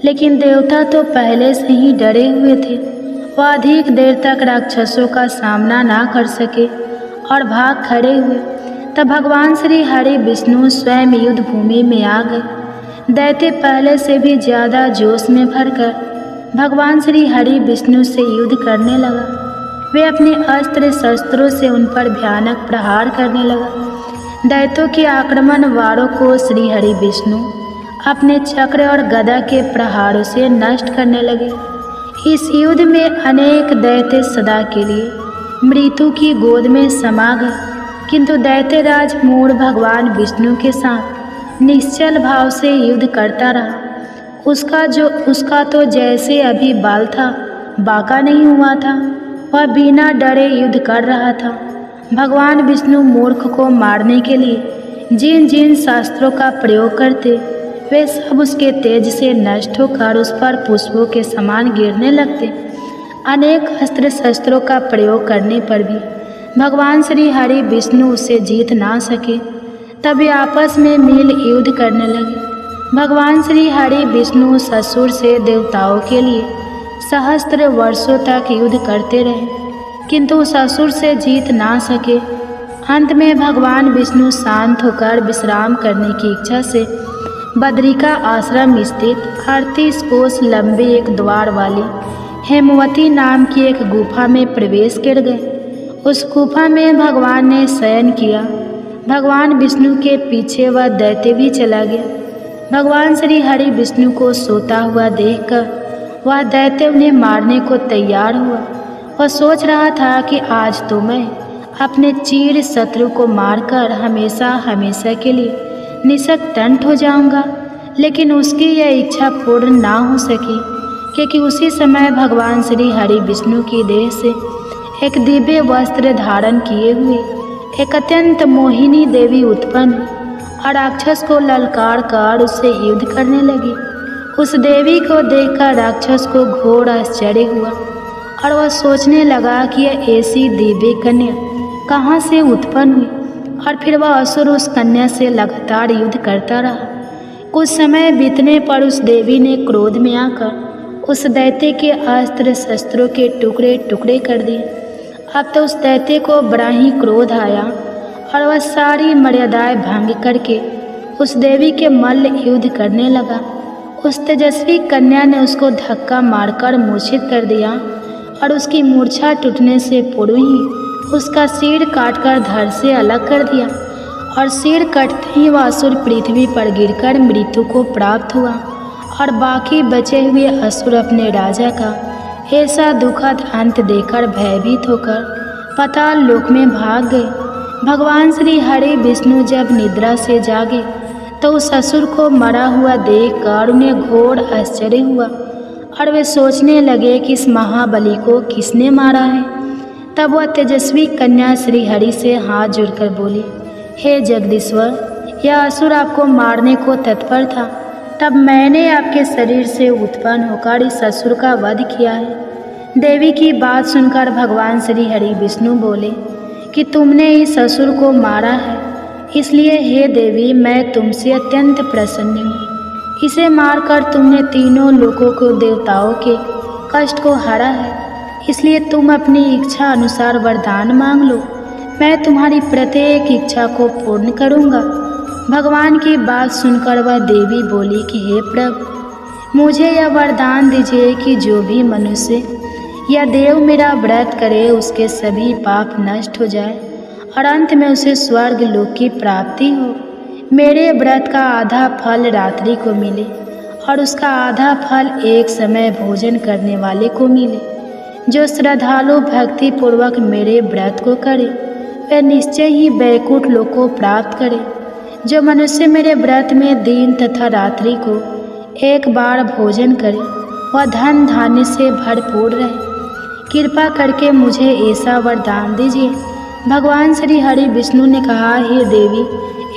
लेकिन देवता तो पहले से ही डरे हुए थे। वह अधिक देर तक राक्षसों का सामना ना कर सके और भाग खड़े हुए। तब भगवान श्री हरि विष्णु स्वयं युद्ध भूमि में आ गए। दैत्य पहले से भी ज़्यादा जोश में भरकर भगवान श्री हरि विष्णु से युद्ध करने लगा। वे अपने अस्त्र शस्त्रों से उन पर भयानक प्रहार करने लगा। दैत्यों के आक्रमण वारों को श्री हरि विष्णु अपने चक्र और गदा के प्रहारों से नष्ट करने लगे। इस युद्ध में अनेक दैत्य सदा के लिए मृत्यु की गोद में समा गए, किंतु दैत्यराज मूढ़ भगवान विष्णु के साथ निश्चल भाव से युद्ध करता रहा। उसका तो जैसे अभी बाल था, बाका नहीं हुआ था। वह बिना डरे युद्ध कर रहा था। भगवान विष्णु मूर्ख को मारने के लिए जिन जिन शास्त्रों का प्रयोग करते, वे सब उसके तेज से नष्ट होकर उस पर पुष्पों के समान गिरने लगते। अनेक अस्त्र शस्त्रों का प्रयोग करने पर भी भगवान श्री हरि विष्णु उसे जीत ना सके। तब वे आपस में मिल युद्ध करने लगे। भगवान श्री हरि विष्णु असुर से देवताओं के लिए सहस्त्र वर्षों तक युद्ध करते रहे, किंतु उस असुर से जीत ना सके। अंत में भगवान विष्णु शांत होकर विश्राम करने की इच्छा से बद्रिका आश्रम स्थित 38 कोस लंबे एक द्वार वाली हेमवती नाम की एक गुफा में प्रवेश कर गए। उस गुफा में भगवान ने शयन किया। भगवान विष्णु के पीछे वह दैत्य भी चला गया। भगवान श्री हरि विष्णु को सोता हुआ देखकर वह दैत्य उन्हें मारने को तैयार हुआ। वह सोच रहा था कि आज तो मैं अपने चीर शत्रु को मारकर हमेशा हमेशा के लिए निशक्तंठ हो जाऊंगा, लेकिन उसकी यह इच्छा पूर्ण ना हो सकी, क्योंकि उसी समय भगवान श्री हरि विष्णु की देह से एक दिव्य वस्त्र धारण किए हुए एक अत्यंत मोहिनी देवी उत्पन्न और राक्षस को ललकार कर उससे युद्ध करने लगी। उस देवी को देखकर राक्षस को घोर आश्चर्य हुआ और वह सोचने लगा कि यह ऐसी दिव्य कन्या कहाँ से उत्पन्न हुई, और फिर वह असुर उस कन्या से लगातार युद्ध करता रहा। कुछ समय बीतने पर उस देवी ने क्रोध में आकर उस दैत्य के अस्त्र शस्त्रों के टुकड़े टुकड़े कर दिए। अब तो उस दैत्य को बड़ा ही क्रोध आया और वह सारी मर्यादाएं भंग करके उस देवी के मल्ल युद्ध करने लगा। उस तेजस्वी कन्या ने उसको धक्का मारकर मूर्छित कर दिया और उसकी मूर्छा टूटने से पूर्व ही उसका सिर काटकर धड़ से अलग कर दिया, और सिर कटते ही वह असुर पृथ्वी पर गिरकर मृत्यु को प्राप्त हुआ और बाकी बचे हुए असुर अपने राजा का ऐसा दुखद अंत देखकर भयभीत होकर पाताल लोक में भाग गए। भगवान श्री हरि विष्णु जब निद्रा से जागे तो उस असुर को मरा हुआ देखकर उन्हें घोर आश्चर्य हुआ और वे सोचने लगे कि इस महाबली को किसने मारा है। तब वह तेजस्वी कन्या श्री हरि से हाथ जोड़कर बोली, हे जगदीश्वर, यह असुर आपको मारने को तत्पर था, तब मैंने आपके शरीर से उत्पन्न होकर इस असुर का वध किया है। देवी की बात सुनकर भगवान श्री हरि विष्णु बोले कि तुमने इस असुर को मारा है, इसलिए हे देवी, मैं तुमसे अत्यंत प्रसन्न हूँ। इसे मारकर तुमने तीनों लोगों को देवताओं के कष्ट को हरा है, इसलिए तुम अपनी इच्छा अनुसार वरदान मांग लो, मैं तुम्हारी प्रत्येक इच्छा को पूर्ण करूँगा। भगवान की बात सुनकर वह देवी बोली कि हे प्रभु, मुझे यह वरदान दीजिए कि जो भी मनुष्य या देव मेरा व्रत करे उसके सभी पाप नष्ट हो जाए और अंत में उसे स्वर्ग लोक की प्राप्ति हो। मेरे व्रत का आधा फल रात्रि को मिले और उसका आधा फल एक समय भोजन करने वाले को मिले। जो श्रद्धालु भक्ति पूर्वक मेरे व्रत को करे वह निश्चय ही वैकुंठ लोक को प्राप्त करे। जो मनुष्य मेरे व्रत में दिन तथा रात्रि को एक बार भोजन करे वह धन धान्य से भरपूर रहे। कृपा करके मुझे ऐसा वरदान दीजिए। भगवान श्री हरि विष्णु ने कहा, हे देवी,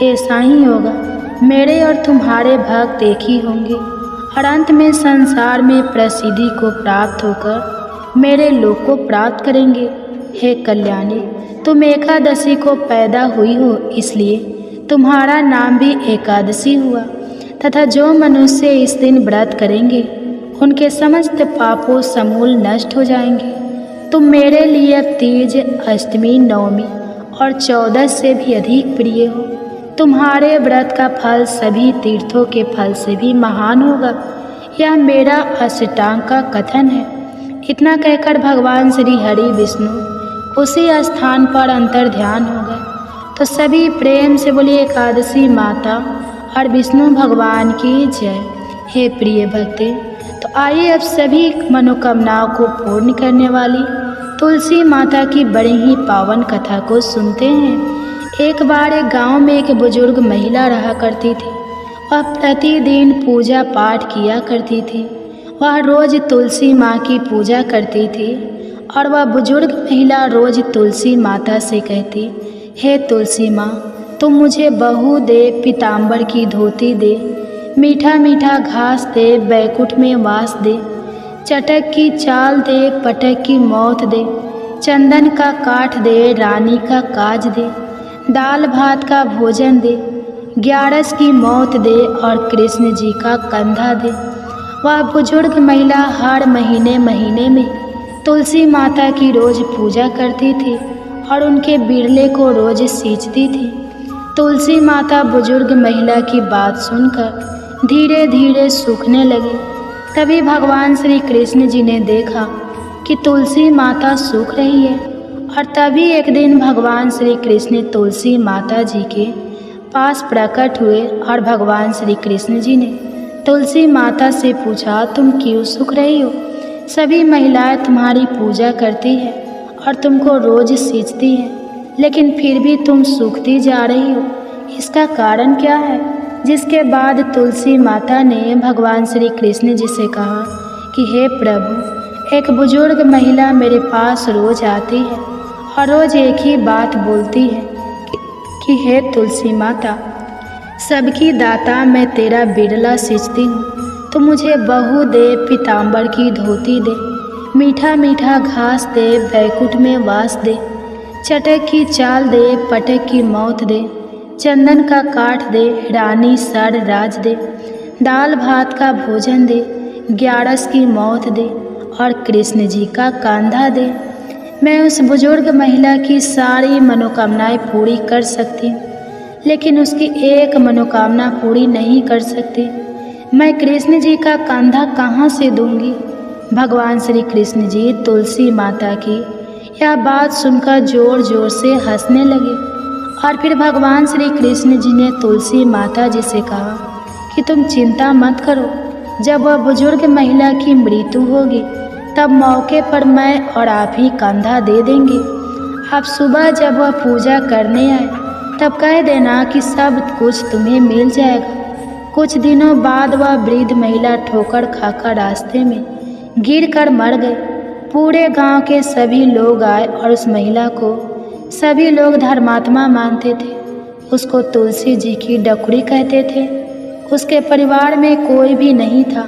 ऐसा ही होगा। मेरे और तुम्हारे भक्त एक ही होंगे और अंत में संसार में प्रसिद्धि को प्राप्त होकर मेरे लोक को प्राप्त करेंगे। हे कल्याणी, तुम एकादशी को पैदा हुई हो, इसलिए तुम्हारा नाम भी एकादशी हुआ। तथा जो मनुष्य इस दिन व्रत करेंगे उनके समस्त पापों समूल नष्ट हो जाएंगे। तुम मेरे लिए अब तीज, अष्टमी, नवमी और 14 से भी अधिक प्रिय हो। तुम्हारे व्रत का फल सभी तीर्थों के फल से भी महान होगा। यह मेरा अष्टांग का कथन है। इतना कहकर भगवान श्री हरि विष्णु उसी स्थान पर अंतर ध्यान हो गए। तो सभी प्रेम से बोलिए एकादशी माता और विष्णु भगवान की जय। हे प्रिय भक्ते, तो आइए अब सभी मनोकामनाओं को पूर्ण करने वाली तुलसी माता की बड़ी ही पावन कथा को सुनते हैं। एक बार एक गांव में एक बुजुर्ग महिला रहा करती थी। वह प्रतिदिन पूजा पाठ किया करती थी। वह रोज तुलसी माँ की पूजा करती थी और वह बुजुर्ग महिला रोज तुलसी माता से कहती, हे तुलसी माँ, तुम मुझे बहू दे, पीताम्बर की धोती दे, मीठा मीठा घास दे, बैकुंठ में वास दे, चटक की चाल दे, पटक की मौत दे, चंदन का काठ दे, रानी का काज दे, दाल भात का भोजन दे, 11 की मौत दे और कृष्ण जी का कंधा दे। वह बुजुर्ग महिला हर महीने महीने में तुलसी माता की रोज पूजा करती थी और उनके बिरले को रोज सींचती थी। तुलसी माता बुजुर्ग महिला की बात सुनकर धीरे धीरे सूखने लगी। तभी भगवान श्री कृष्ण जी ने देखा कि तुलसी माता सूख रही है और तभी एक दिन भगवान श्री कृष्ण तुलसी माता जी के पास प्रकट हुए और भगवान श्री कृष्ण जी ने तुलसी माता से पूछा, तुम क्यों सूख रही हो? सभी महिलाएं तुम्हारी पूजा करती है और तुमको रोज सींचती है, लेकिन फिर भी तुम सूखती जा रही हो, इसका कारण क्या है? जिसके बाद तुलसी माता ने भगवान श्री कृष्ण जी से कहा कि हे प्रभु, एक बुजुर्ग महिला मेरे पास रोज आती है और रोज एक ही बात बोलती है कि हे तुलसी माता, सबकी दाता मैं तेरा बिरला सींचती हूँ, तो मुझे बहू दे, पीताम्बर की धोती दे, मीठा मीठा घास दे, बैकुंठ में वास दे, चटक की चाल दे, पटक की मौत दे, चंदन का काठ दे, रानी सर राज दे, दाल भात का भोजन दे, 11 की मौत दे और कृष्ण जी का कंधा दे। मैं उस बुजुर्ग महिला की सारी मनोकामनाएं पूरी कर सकती हूँ, लेकिन उसकी एक मनोकामना पूरी नहीं कर सकती। मैं कृष्ण जी का कंधा कहाँ से दूंगी? भगवान श्री कृष्ण जी तुलसी माता की यह बात सुनकर जोर जोर से हंसने लगे और फिर भगवान श्री कृष्ण जी ने तुलसी माता जी से कहा कि तुम चिंता मत करो, जब वह बुजुर्ग महिला की मृत्यु होगी तब मौके पर मैं और आप ही कंधा दे देंगे। आप सुबह जब वह पूजा करने आए तब कह देना कि सब कुछ तुम्हें मिल जाएगा। कुछ दिनों बाद वह वृद्ध महिला ठोकर खाकर रास्ते में गिर कर मर गई। पूरे गांव के सभी लोग आए और उस महिला को सभी लोग धर्मात्मा मानते थे। उसको तुलसी जी की डकुरी कहते थे। उसके परिवार में कोई भी नहीं था,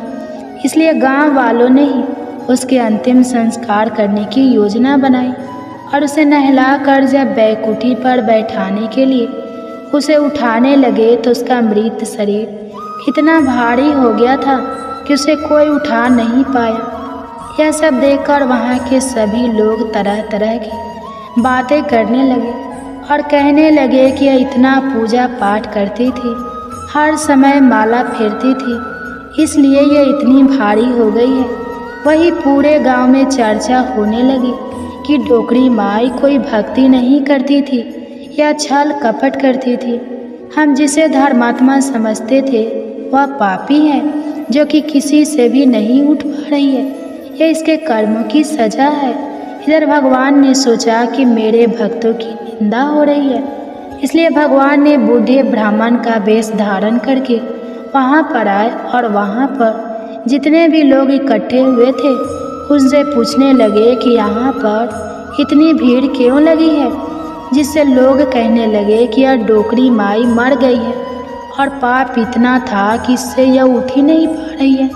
इसलिए गांव वालों ने ही उसके अंतिम संस्कार करने की योजना बनाई और उसे नहलाकर जब बैकुंठी पर बैठाने के लिए उसे उठाने लगे तो उसका मृत शरीर इतना भारी हो गया था कि उसे कोई उठा नहीं पाया। यह सब देखकर वहाँ के सभी लोग तरह तरह की बातें करने लगे और कहने लगे कि यह इतना पूजा पाठ करती थी, हर समय माला फेरती थी, इसलिए ये इतनी भारी हो गई है। वही पूरे गांव में चर्चा होने लगी कि डोकरी माई कोई भक्ति नहीं करती थी या छल कपट करती थी। हम जिसे धर्मात्मा समझते थे वह पापी है जो कि किसी से भी नहीं उठ पा रही है। यह इसके कर्मों की सजा है। इधर भगवान ने सोचा कि मेरे भक्तों की निंदा हो रही है, इसलिए भगवान ने बूढ़े ब्राह्मण का वेश धारण करके वहाँ पर आए और वहाँ पर जितने भी लोग इकट्ठे हुए थे उनसे पूछने लगे कि यहाँ पर इतनी भीड़ क्यों लगी है, जिससे लोग कहने लगे कि यह डोकरी माई मर गई है और पाप इतना था कि इससे यह उठ ही नहीं पा रही है।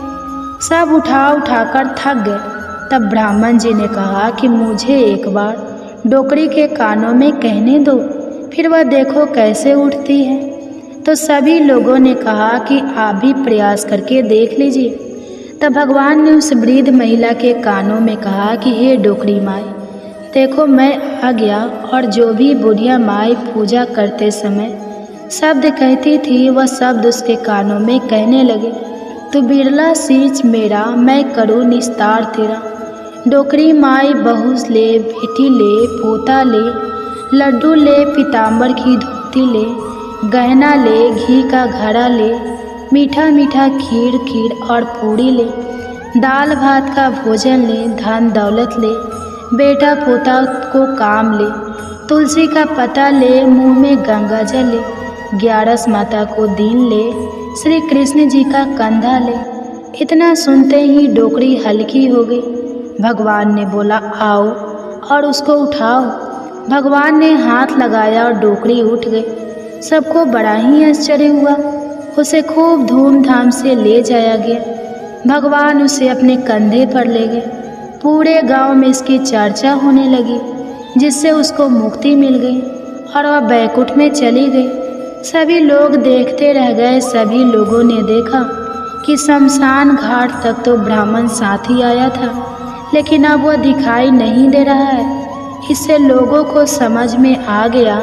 सब उठाकर थक गए। तब ब्राह्मण जी ने कहा कि मुझे एक बार डोकरी के कानों में कहने दो, फिर वह देखो कैसे उठती है। तो सभी लोगों ने कहा कि आप भी प्रयास करके देख लीजिए। तब भगवान ने उस वृद्ध महिला के कानों में कहा कि हे डोकरी माई, देखो मैं आ गया। और जो भी बुढ़िया माई पूजा करते समय शब्द कहती थी वह शब्द उसके कानों में कहने लगे, तू बिरला सींच मेरा, मैं करूँ निस्तार तेरा। डोकरी माई बहू ले, बेटी ले, पोता ले, लड्डू ले, पीताम्बर की धोती ले, गहना ले, घी का घड़ा ले, मीठा मीठा खीर और पूड़ी ले, दाल भात का भोजन ले, धन दौलत ले, बेटा पोता को काम ले, तुलसी का पत्ता ले, मुंह में गंगा जल ले, 11 माता को दीन ले, श्री कृष्ण जी का कंधा ले। इतना सुनते ही डोकरी हल्की हो गई। भगवान ने बोला आओ और उसको उठाओ। भगवान ने हाथ लगाया और डोकरी उठ गई। सबको बड़ा ही आश्चर्य हुआ। उसे खूब धूमधाम से ले जाया गया। भगवान उसे अपने कंधे पर ले गए। पूरे गांव में इसकी चर्चा होने लगी, जिससे उसको मुक्ति मिल गई और वह बैकुंठ में चली गई। सभी लोग देखते रह गए। सभी लोगों ने देखा कि शमशान घाट तक तो ब्राह्मण साथ ही आया था, लेकिन अब वह दिखाई नहीं दे रहा है। इससे लोगों को समझ में आ गया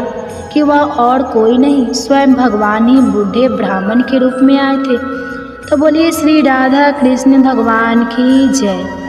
कि वह और कोई नहीं, स्वयं भगवान ही बूढ़े ब्राह्मण के रूप में आए थे। तो बोलिए श्री राधा कृष्ण भगवान की जय।